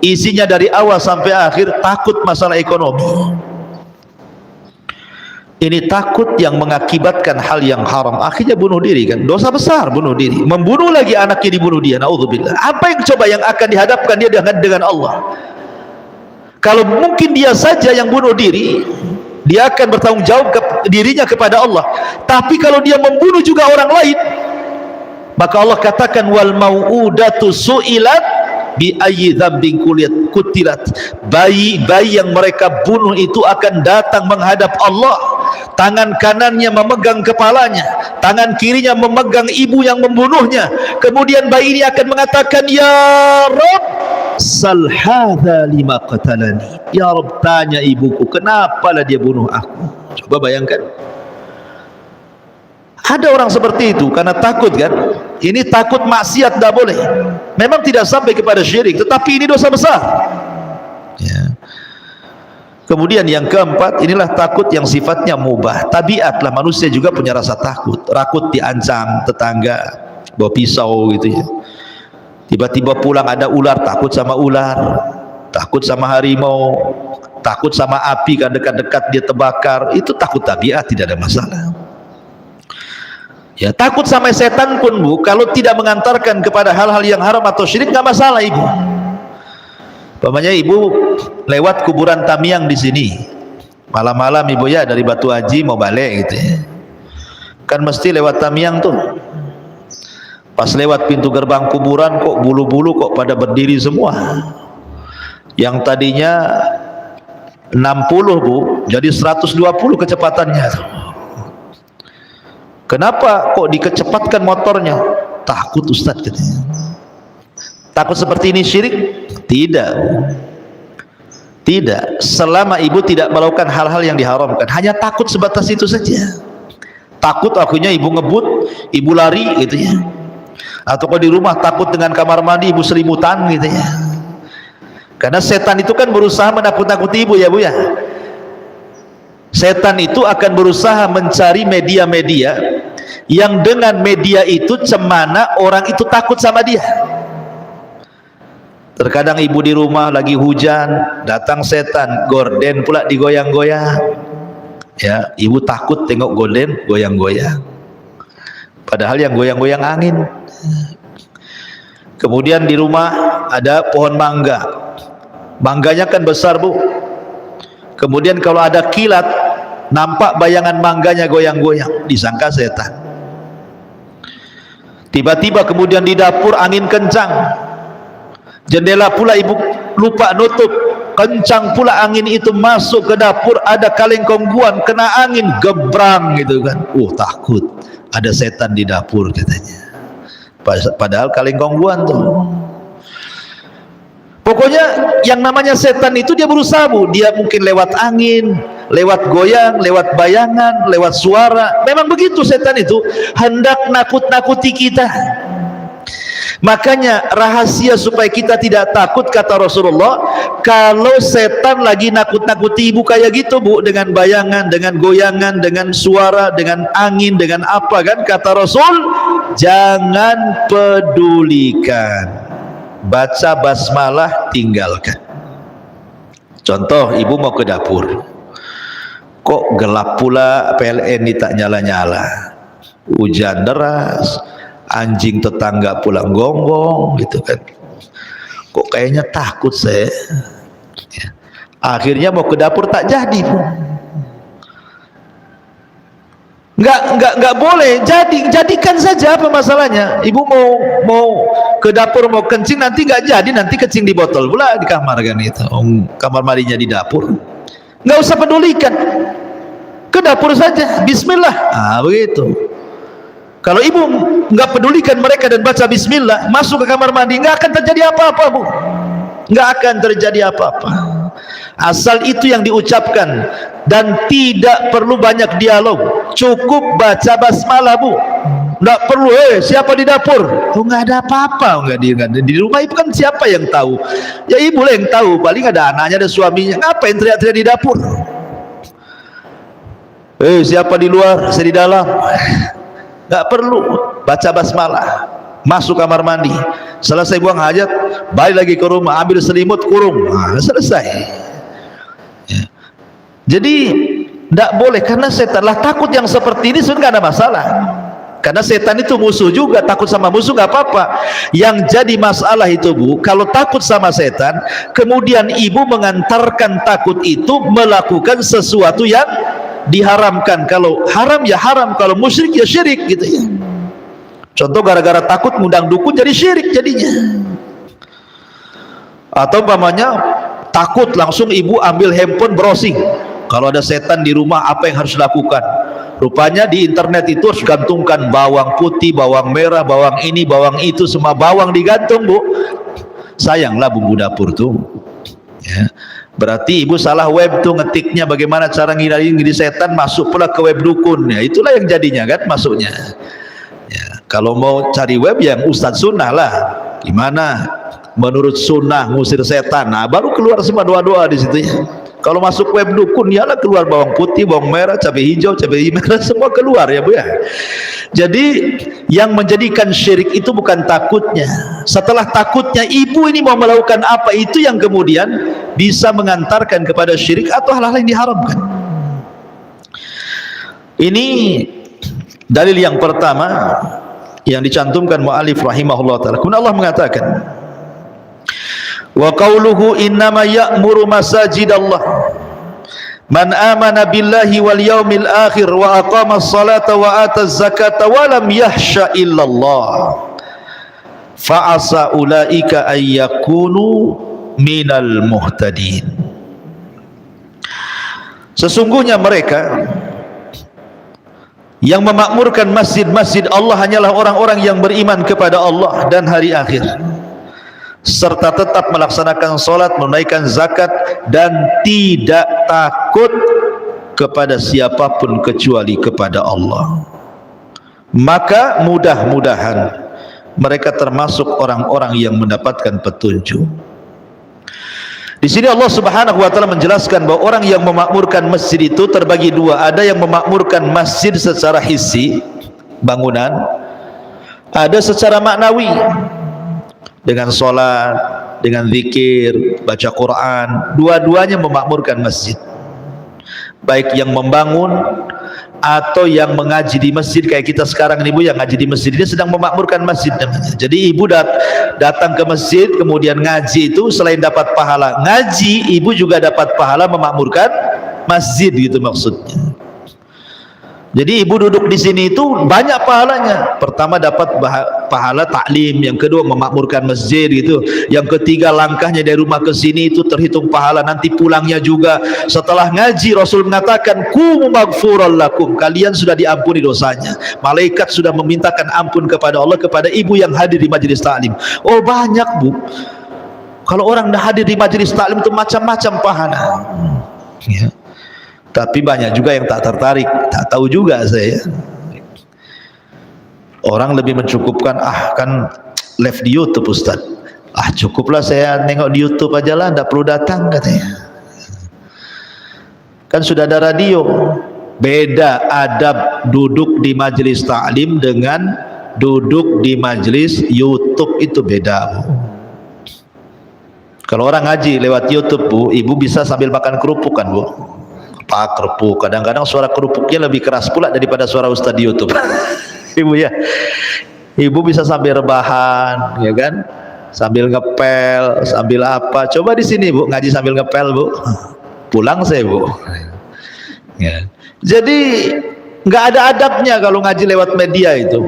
A: isinya dari awal sampai akhir takut masalah ekonomi. Ini takut yang mengakibatkan hal yang haram, akhirnya bunuh diri, kan? Dosa besar bunuh diri, membunuh lagi anaknya, dibunuh dia. Naudzubillah. Apa yang coba yang akan dihadapkan dia dengan Allah? Kalau mungkin dia saja yang bunuh diri, dia akan bertanggung jawab dirinya kepada Allah. Tapi kalau dia membunuh juga orang lain, maka Allah katakan wal mau'udatu su'ilat bi ayyi dzambin kutilat. Bayi-bayi yang mereka bunuh itu akan datang menghadap Allah. Tangan kanannya memegang kepalanya, tangan kirinya memegang ibu yang membunuhnya. Kemudian bayi ini akan mengatakan, ya Rabb, sal hadza lima qatalani. Ya Rabb, tanya ibuku, kenapalah dia bunuh aku. Coba bayangkan. Ada orang seperti itu karena takut, kan? Ini takut maksiat, tidak boleh. Memang tidak sampai kepada syirik, tetapi ini dosa besar, ya. Kemudian yang keempat, inilah takut yang sifatnya mubah. Tabiatlah manusia juga punya rasa takut. Takut diancam tetangga bawa pisau gitu ya. Tiba-tiba pulang ada ular, takut sama ular, takut sama harimau, takut sama api, kan dekat-dekat dia terbakar. Itu takut tabiat, tidak ada masalah. Ya, takut sama setan pun, Bu, kalau tidak mengantarkan kepada hal-hal yang haram atau syirik, nggak masalah, Ibu. Umpamanya ibu lewat kuburan Tamiang di sini malam-malam, ibu ya, dari Batu Haji mau balik gitu ya, kan mesti lewat Tamiang tuh. Pas lewat pintu gerbang kuburan, kok bulu-bulu kok pada berdiri semua. Yang tadinya 60, Bu, jadi 120 kecepatannya. Kenapa kok dikecepatkan motornya? Takut Ustaz, katanya. Takut seperti ini syirik? Tidak. Tidak. Selama ibu tidak melakukan hal-hal yang diharamkan, hanya takut sebatas itu saja. Takut akhirnya ibu ngebut, ibu lari gitu ya. Atau kalau di rumah takut dengan kamar mandi, ibu selimutan gitu ya. Karena setan itu kan berusaha menakut-nakuti ibu, ya Bu ya. Setan itu akan berusaha mencari media-media yang dengan media itu cemana orang itu takut sama dia. Terkadang ibu di rumah lagi hujan, datang setan, gorden pula digoyang-goyang. Ya, ibu takut tengok gorden goyang-goyang. Padahal yang goyang-goyang angin. Kemudian di rumah ada pohon mangga. Mangganya kan besar, Bu. Kemudian kalau ada kilat, nampak bayangan mangganya goyang-goyang, disangka setan. Tiba-tiba kemudian di dapur angin kencang. Jendela pula ibu lupa nutup, kencang pula angin itu masuk ke dapur, ada kaleng kongguan kena angin gebrang gitu kan. Takut ada setan di dapur katanya. Padahal kaleng kongguan tuh. Pokoknya yang namanya setan itu dia berusaha, Bu. Dia mungkin lewat angin, lewat goyang, lewat bayangan, lewat suara. Memang begitu setan itu, hendak nakut-nakuti kita. Makanya rahasia supaya kita tidak takut, kata Rasulullah, kalau setan lagi nakut-nakuti ibu kayak gitu, Bu, dengan bayangan, dengan goyangan, dengan suara, dengan angin, dengan apa, kan, kata Rasul, jangan pedulikan, baca basmalah, tinggalkan. Contoh, ibu mau ke dapur, Kok gelap pula, PLN ini tak nyala-nyala, hujan deras, anjing tetangga pulang gonggong gitu kan. Kok kayaknya takut saya. Akhirnya mau ke dapur tak jadi. Enggak boleh. Jadikan saja, apa masalahnya? Ibu mau ke dapur mau kencing, nanti enggak jadi, nanti kencing di botol pula di kamar kan itu. Kamar mandinya di dapur. Enggak usah pedulikan. Ke dapur saja, bismillah. Begitu. Kalau ibu enggak pedulikan mereka dan baca bismillah, masuk ke kamar mandi, enggak akan terjadi apa-apa, Bu. Enggak akan terjadi apa-apa. Asal itu yang diucapkan, dan tidak perlu banyak dialog, cukup baca basmalah, Bu. Enggak perlu siapa di dapur, enggak ada apa-apa. Enggak di rumah ibu kan siapa yang tahu? Ya ibu lah yang tahu, paling ada anaknya, ada suaminya. Ngapain teriak-teriak di dapur? Siapa di luar, saya di dalam. Enggak perlu, baca basmalah, masuk kamar mandi, selesai buang hajat, balik lagi ke rumah, ambil selimut, kurung, selesai. Jadi tidak boleh, karena setan lah. Takut yang seperti ini sebenarnya tidak ada masalah, karena setan itu musuh juga. Takut sama musuh nggak apa-apa. Yang jadi masalah itu, Bu, kalau takut sama setan kemudian ibu mengantarkan takut itu melakukan sesuatu yang diharamkan. Kalau haram ya haram, kalau musyrik ya syirik gitu ya. Contoh, gara-gara takut ngundang dukun jadi syirik jadinya. Atau umpamanya takut, langsung ibu ambil handphone browsing, kalau ada setan di rumah apa yang harus dilakukan. Rupanya di internet itu harus gantungkan bawang putih, bawang merah, bawang ini, bawang itu, semua bawang digantung, Bu. Sayanglah bumbu dapur tuh ya. Berarti ibu salah web tuh ngetiknya, bagaimana cara ngiri setan, masuk pula ke web dukun ya. Itulah yang jadinya kan masuknya ya. Kalau mau cari web yang Ustadz Sunnah lah, gimana menurut sunnah ngusir setan, baru keluar semua doa-doa di situ ya. Kalau masuk web dukun, yalah keluar bawang putih, bawang merah, cabai hijau, cabai merah, semua keluar ya, Bu ya. Jadi yang menjadikan syirik itu bukan takutnya. Setelah takutnya ibu ini mau melakukan apa, itu yang kemudian bisa mengantarkan kepada syirik atau hal-hal yang diharamkan. Ini dalil yang pertama yang dicantumkan mu'alif rahimahullah ta'ala. Kemudian Allah mengatakan, wa qauluhu innama ya'muru masajidallah man amana billahi wal yaumil akhir wa aqama as-salata wa ata az-zakata wa lam yahsha illallah fa asa ulaika ay yakunu minal muhtadin. Sesungguhnya mereka yang memakmurkan masjid-masjid Allah hanyalah orang-orang yang beriman kepada Allah dan hari akhir, serta tetap melaksanakan salat, menunaikan zakat, dan tidak takut kepada siapapun kecuali kepada Allah. Maka mudah-mudahan mereka termasuk orang-orang yang mendapatkan petunjuk. Di sini Allah Subhanahu wa taala menjelaskan bahwa orang yang memakmurkan masjid itu terbagi dua. Ada yang memakmurkan masjid secara hissi, bangunan, ada secara maknawi, dengan sholat, dengan zikir, baca Quran. Dua-duanya memakmurkan masjid, baik yang membangun atau yang mengaji di masjid. Kayak kita sekarang ini, Bu, yang ngaji di masjid, dia sedang memakmurkan masjid namanya. Jadi ibu datang ke masjid kemudian ngaji, itu selain dapat pahala ngaji, ibu juga dapat pahala memakmurkan masjid, gitu maksudnya. Jadi ibu duduk di sini itu banyak pahalanya. Pertama dapat pahala taklim, yang kedua memakmurkan masjid gitu. Yang ketiga langkahnya dari rumah ke sini itu terhitung pahala, nanti pulangnya juga. Setelah ngaji Rasul mengatakan kumu maghfuran lakum, kalian sudah diampuni dosanya. Malaikat sudah memintakan ampun kepada Allah kepada ibu yang hadir di majelis taklim. Oh banyak, Bu. Kalau orang dah hadir di majelis taklim itu macam-macam pahala ya. Tapi banyak juga yang tak tertarik, tak tahu juga saya. Orang lebih mencukupkan, kan live di YouTube Ustaz. Cukuplah saya nengok di YouTube aja lah, tidak perlu datang katanya. Kan sudah ada radio. Beda adab duduk di majelis taklim dengan duduk di majelis YouTube, itu beda. Kalau orang ngaji lewat YouTube, Bu, ibu bisa sambil makan kerupuk kan, Bu. cepak kerupuk. Kadang-kadang suara kerupuknya lebih keras pula daripada suara ustaz di YouTube. Ibu ya, ibu bisa sambil rebahan, ya kan? Sambil ngepel, sambil apa? Coba di sini bu, ngaji sambil ngepel bu. Pulang saya bu. Ya. Jadi nggak ada adabnya kalau ngaji lewat media itu.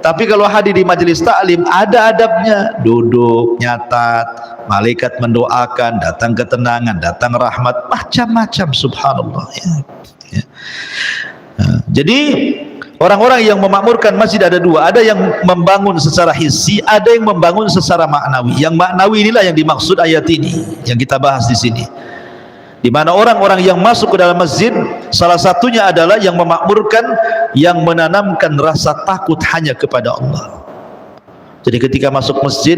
A: Tapi kalau hadir di majelis taklim ada adabnya, duduk, nyatat, malaikat mendoakan, datang ketenangan, datang rahmat, macam-macam, subhanallah. Ya. Ya. Nah, jadi orang-orang yang memakmurkan masjid ada dua, ada yang membangun secara hissi, ada yang membangun secara maknawi. Yang maknawi inilah yang dimaksud ayat ini, yang kita bahas di sini. Di mana orang-orang yang masuk ke dalam masjid, salah satunya adalah yang memakmurkan, yang menanamkan rasa takut hanya kepada Allah. Jadi ketika masuk masjid,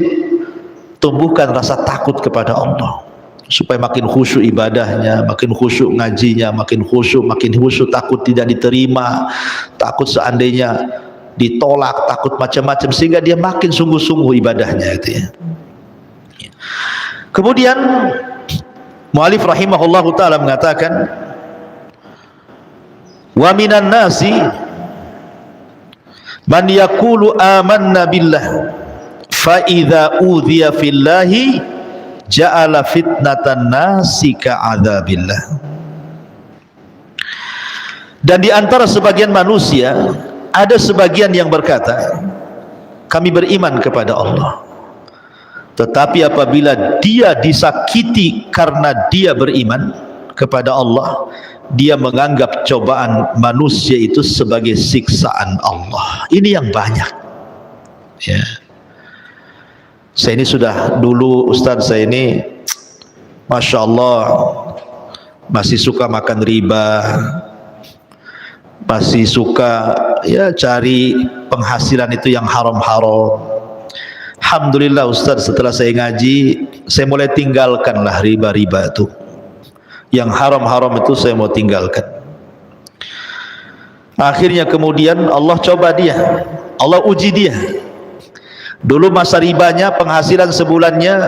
A: tumbuhkan rasa takut kepada Allah, supaya makin khusyuk ibadahnya, makin khusyuk ngajinya, makin khusyuk takut tidak diterima, takut seandainya ditolak, takut macam-macam, sehingga dia makin sungguh-sungguh ibadahnya itu ya. Kemudian mu'alif rahimahullahu ta'ala mengatakan, wa minan nasi man yakulu amanna billah fa idza udhiya fillahi ja'ala fitnatan nasi ka'adzabillah. Dan di antara sebagian manusia ada sebagian yang berkata, kami beriman kepada Allah, tetapi apabila dia disakiti karena dia beriman kepada Allah, dia menganggap cobaan manusia itu sebagai siksaan Allah. Ini yang banyak ya. Saya ini sudah dulu, Ustaz saya ini Masya Allah masih suka makan riba, masih suka ya cari penghasilan itu yang haram-haram. Alhamdulillah Ustaz, setelah saya ngaji, saya mulai tinggalkanlah riba-riba itu. Yang haram-haram itu saya mau tinggalkan. Akhirnya kemudian Allah coba dia, Allah uji dia. Dulu masa ribanya penghasilan sebulannya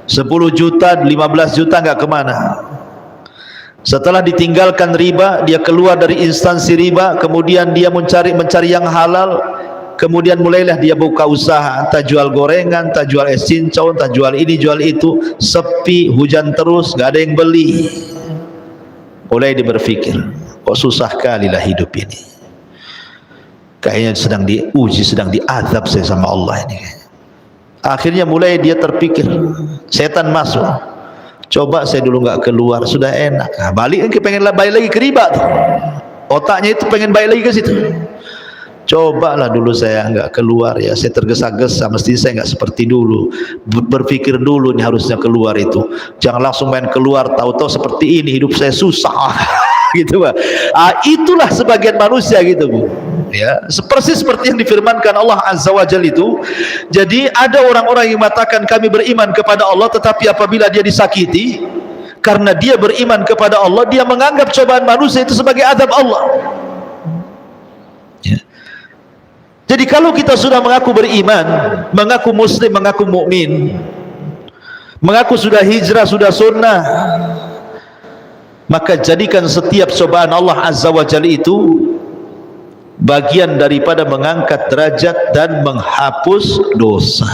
A: 10 juta, 15 juta nggak kemana. Setelah ditinggalkan riba, dia keluar dari instansi riba, kemudian dia mencari yang halal. Kemudian mulailah dia buka usaha, entah jual gorengan, entah jual es cincau, entah jual ini, jual itu. Sepi, hujan terus, gak ada yang beli. Mulai dia berpikir, kok susah kali lah hidup ini. Kayaknya sedang diuji, sedang diazab saya sama Allah ini. Akhirnya mulai dia terpikir, setan masuk. Coba saya dulu gak keluar, sudah enak. Nah, balik lagi ke riba tuh. Otaknya itu pengen balik lagi ke situ. Cobalah dulu saya nggak keluar ya, saya tergesa-gesa, mesti saya nggak seperti dulu, berpikir dulu nih harusnya keluar itu, jangan langsung main keluar, tahu-tahu seperti ini hidup saya susah gitu Pak. Itulah sebagian manusia gitu Bu ya, persis seperti yang difirmankan Allah Azza wa Jalla itu. Jadi ada orang-orang yang mengatakan kami beriman kepada Allah, tetapi apabila dia disakiti karena dia beriman kepada Allah, dia menganggap cobaan manusia itu sebagai azab Allah. Jadi kalau kita sudah mengaku beriman, mengaku muslim, mengaku mukmin, mengaku sudah hijrah, sudah sunnah, maka jadikan setiap cobaan Allah Azza wa Jalla itu bagian daripada mengangkat derajat dan menghapus dosa.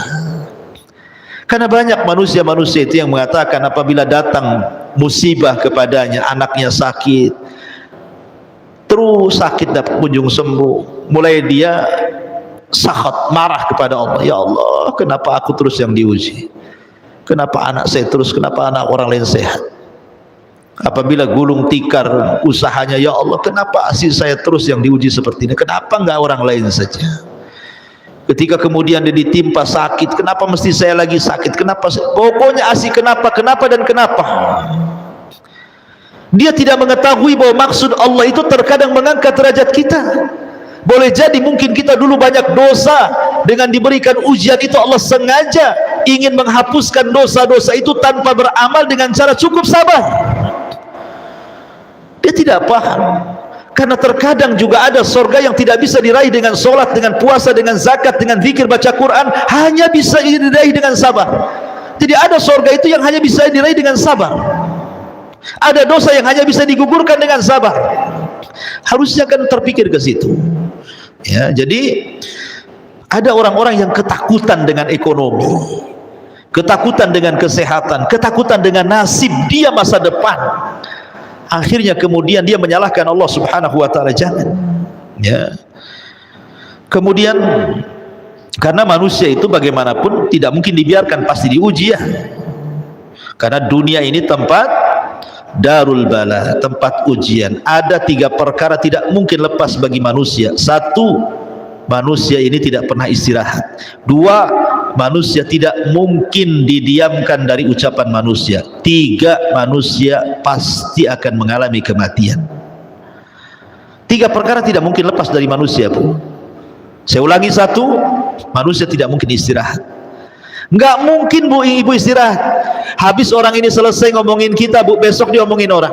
A: Karena banyak manusia-manusia itu yang mengatakan apabila datang musibah kepadanya, anaknya sakit, terus sakit dapat kunjung sembuh, mulai dia sakhat, marah kepada Allah. Ya Allah, kenapa aku terus yang diuji? Kenapa anak saya terus, kenapa anak orang lain sehat? Apabila gulung tikar usahanya, ya Allah, kenapa asih saya terus yang diuji seperti ini? Kenapa enggak orang lain saja? Ketika kemudian dia ditimpa sakit, kenapa mesti saya lagi sakit? Kenapa? Pokoknya asih kenapa dan kenapa. Dia tidak mengetahui bahwa maksud Allah itu terkadang mengangkat derajat kita. Boleh jadi mungkin kita dulu banyak dosa, dengan diberikan ujian itu Allah sengaja ingin menghapuskan dosa-dosa itu tanpa beramal dengan cara cukup sabar. Dia tidak paham, karena terkadang juga ada surga yang tidak bisa diraih dengan solat, dengan puasa, dengan zakat, dengan zikir, baca Quran, hanya bisa diraih dengan sabar. Jadi ada surga itu yang hanya bisa diraih dengan sabar. Ada dosa yang hanya bisa digugurkan dengan sabar. Harusnya kan terpikir ke situ. Ya, jadi ada orang-orang yang ketakutan dengan ekonomi, ketakutan dengan kesehatan, ketakutan dengan nasib dia masa depan. Akhirnya kemudian dia menyalahkan Allah Subhanahu wa taala. Jangan. Ya. Kemudian karena manusia itu bagaimanapun tidak mungkin dibiarkan, pasti diuji ya. Karena dunia ini tempat darul bala, tempat ujian. Ada 3 perkara tidak mungkin lepas bagi manusia. 1, manusia ini tidak pernah istirahat. 2, manusia tidak mungkin didiamkan dari ucapan manusia. 3, manusia pasti akan mengalami kematian. 3 perkara tidak mungkin lepas dari manusia, Bu. Saya ulangi, 1, manusia tidak mungkin istirahat. Enggak mungkin, Bu, ibu istirahat. Habis orang ini selesai ngomongin kita, Bu, besok dia ngomongin orang.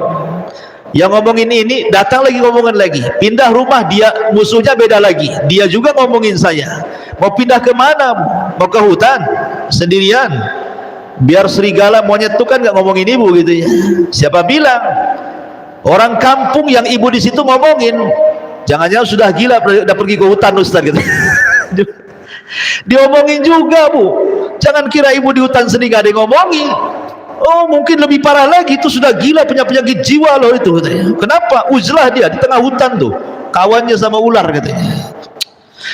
A: Yang ngomongin ini, datang lagi ngomongin lagi. Pindah rumah, dia musuhnya beda lagi. Dia juga ngomongin saya. Mau pindah ke mana, Bu? Mau ke hutan? Sendirian? Biar serigala monyet itu kan nggak ngomongin ibu gitu ya. Siapa bilang? Orang kampung yang ibu di situ ngomongin. Jangan-jangan sudah gila, udah pergi ke hutan Ustaz gitu. Diomongin juga, Bu. Jangan kira ibu di hutan sendiri gak ada yang ngomongin. Oh, mungkin lebih parah lagi, itu sudah gila, punya penyakit jiwa loh itu katanya. Kenapa? Uzlah dia di tengah hutan tuh, kawannya sama ular katanya.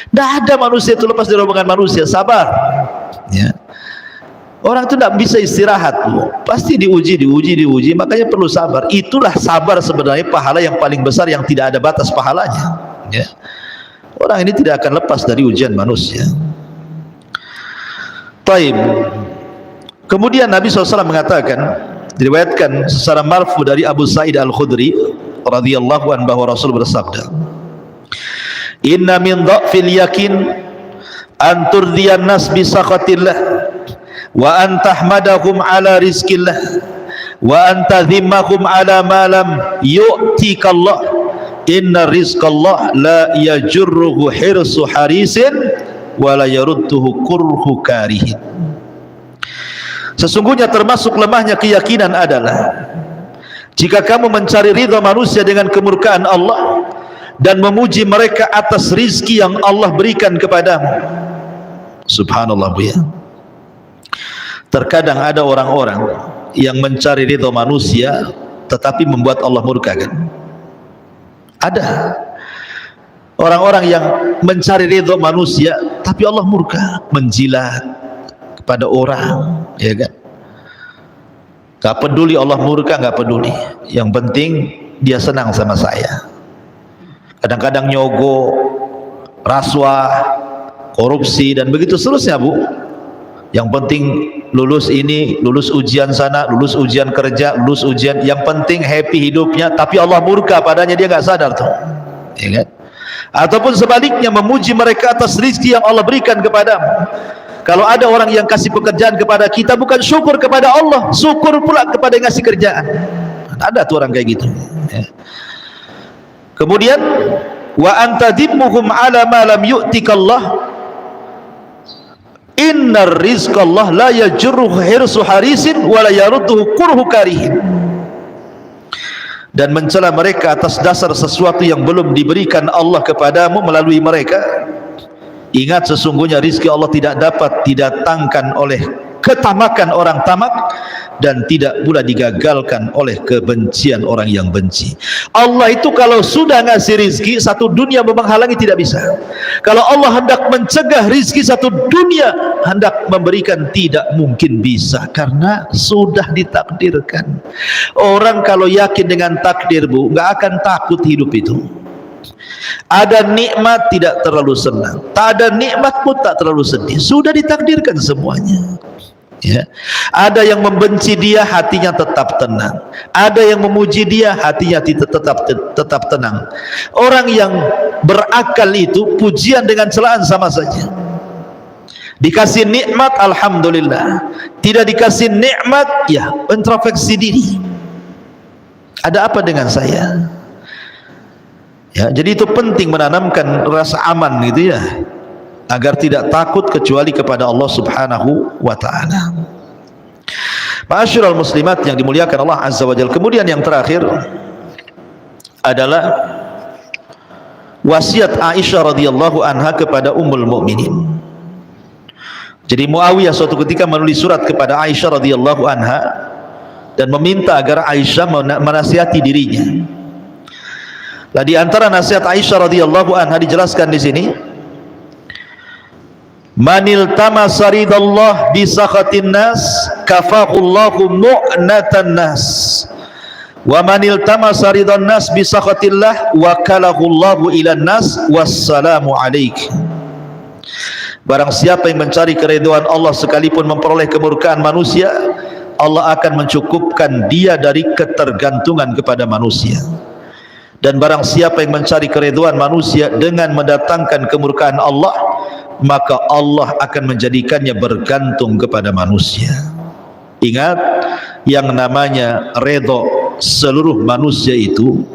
A: Tidak ada manusia itu lepas dari omongan manusia. Sabar ya. Orang itu tidak bisa istirahat, Bu. Pasti diuji. Makanya perlu sabar. Itulah sabar sebenarnya pahala yang paling besar, yang tidak ada batas pahalanya ya. Orang ini tidak akan lepas dari ujian manusia. Taib. Kemudian Nabi SAW mengatakan, diriwayatkan secara marfu dari Abu Sa'id Al-Khudri radhiyallahu anhu, bahwa Rasul bersabda, "Inna min dha'fil yakin an turdiyan nas bi sakhatillah wa an tahmadahum ala rizqillah wa an tadhimmahum ala ma lam yu'tikallah. Inna rizqallah la yajurruhu hirsu harisin wa la yarudduhu kurhu karihin." Sesungguhnya termasuk lemahnya keyakinan adalah jika kamu mencari ridha manusia dengan kemurkaan Allah dan memuji mereka atas rizki yang Allah berikan kepadamu. Subhanallah, Bu ya. Terkadang ada orang-orang yang mencari ridha manusia tetapi membuat Allah murka kan? Ada orang-orang yang mencari ridha manusia tapi Allah murka, menjilat kepada orang, ya kan? Gak peduli Allah murka, gak peduli. Yang penting dia senang sama saya. Kadang-kadang nyogok, rasuah, korupsi dan begitu seterusnya, Bu. Yang penting lulus ini, lulus ujian sana, lulus ujian kerja, lulus ujian. Yang penting happy hidupnya, tapi Allah murka padanya, dia gak sadar tuh, ya kan? Ataupun sebaliknya, memuji mereka atas rizki yang Allah berikan kepadamu. Kalau ada orang yang kasih pekerjaan kepada kita, bukan syukur kepada Allah, syukur pula kepada yang ngasih kerjaan. Ada tuh orang kayak gitu ya. Kemudian wa antadimmuhum ala ma lam yu'tikallah, innar rizqallah la yajurruhu hirsu harisin wa la yarudduhu kurhu karihin. Dan mencela mereka atas dasar sesuatu yang belum diberikan Allah kepadamu melalui mereka. Ingat, sesungguhnya rizki Allah tidak dapat didatangkan oleh ketamakan orang tamak, dan tidak pula digagalkan oleh kebencian orang yang benci. Allah itu kalau sudah ngasih rizki, satu dunia menghalangi tidak bisa. Kalau Allah hendak mencegah rizki, satu dunia hendak memberikan tidak mungkin bisa, karena sudah ditakdirkan. Orang kalau yakin dengan takdir, Bu, nggak akan takut hidup itu. Ada nikmat tidak terlalu senang, tak ada nikmat pun tak terlalu sedih, sudah ditakdirkan semuanya ya. Ada yang membenci dia, hatinya tetap tenang. Ada yang memuji dia, hatinya tetap tenang. Orang yang berakal itu, pujian dengan celaan sama saja. Dikasih nikmat, alhamdulillah. Tidak dikasih nikmat, ya introspeksi diri. Ada apa dengan saya? Ya, jadi itu penting menanamkan rasa aman gitu ya, agar tidak takut kecuali kepada Allah Subhanahu wa ta'ala. Ma'asyiral muslimat yang dimuliakan Allah Azza wa Jalla. Kemudian yang terakhir adalah wasiat Aisyah radhiyallahu anha kepada Ummul Mukminin. Jadi Muawiyah suatu ketika menulis surat kepada Aisyah radhiyallahu anha dan meminta agar Aisyah menasihati dirinya. Nah, di antara nasihat Aisyah radhiyallahu anha dijelaskan di sini, manil tamasa ridallah bi sakhatin nas kafahullahu mu'natan nas wa manil tamasa ridan nas bi sakhatillah wakalahullahu ilan nas wassalamu alaik. Barang siapa yang mencari keridhaan Allah sekalipun memperoleh kemurkaan manusia, Allah akan mencukupkan dia dari ketergantungan kepada manusia. Dan barang siapa yang mencari keridhaan manusia dengan mendatangkan kemurkaan Allah, maka Allah akan menjadikannya bergantung kepada manusia. Ingat, yang namanya redha seluruh manusia itu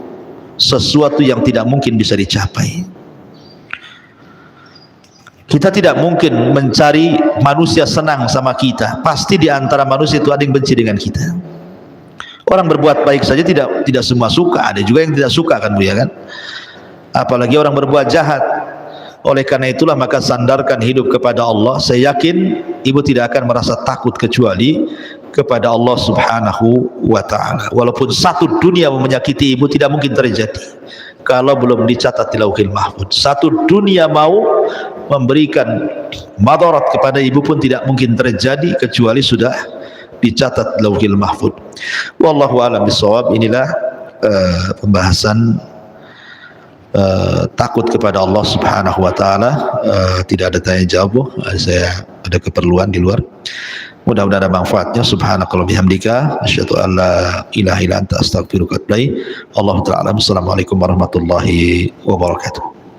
A: sesuatu yang tidak mungkin bisa dicapai. Kita tidak mungkin mencari manusia senang sama kita. Pasti di antara manusia itu ada yang benci dengan kita. Orang berbuat baik saja tidak semua suka, ada juga yang tidak suka, kan Bu, ya kan? Apalagi orang berbuat jahat. Oleh karena itulah maka sandarkan hidup kepada Allah. Saya yakin ibu tidak akan merasa takut kecuali kepada Allah Subhanahu wa ta'ala. Walaupun satu dunia menyakiti ibu tidak mungkin terjadi kalau belum dicatat di Lauhil Mahfuz. Satu dunia mau memberikan madarat kepada ibu pun tidak mungkin terjadi kecuali sudah dicatat Lauhil Mahfuz. Wallahu a'lam bishawab. Inilah pembahasan takut kepada Allah Subhanahu wa ta'ala. Tidak ada tanya jawab, saya ada keperluan di luar. Mudah-mudahan ada manfaatnya. Subhanakallah bihamdika asyhadu an la ilaha illa anta astaghfiruka wa atubu ilaik. Allahu ta'ala. Assalamualaikum warahmatullahi wabarakatuh.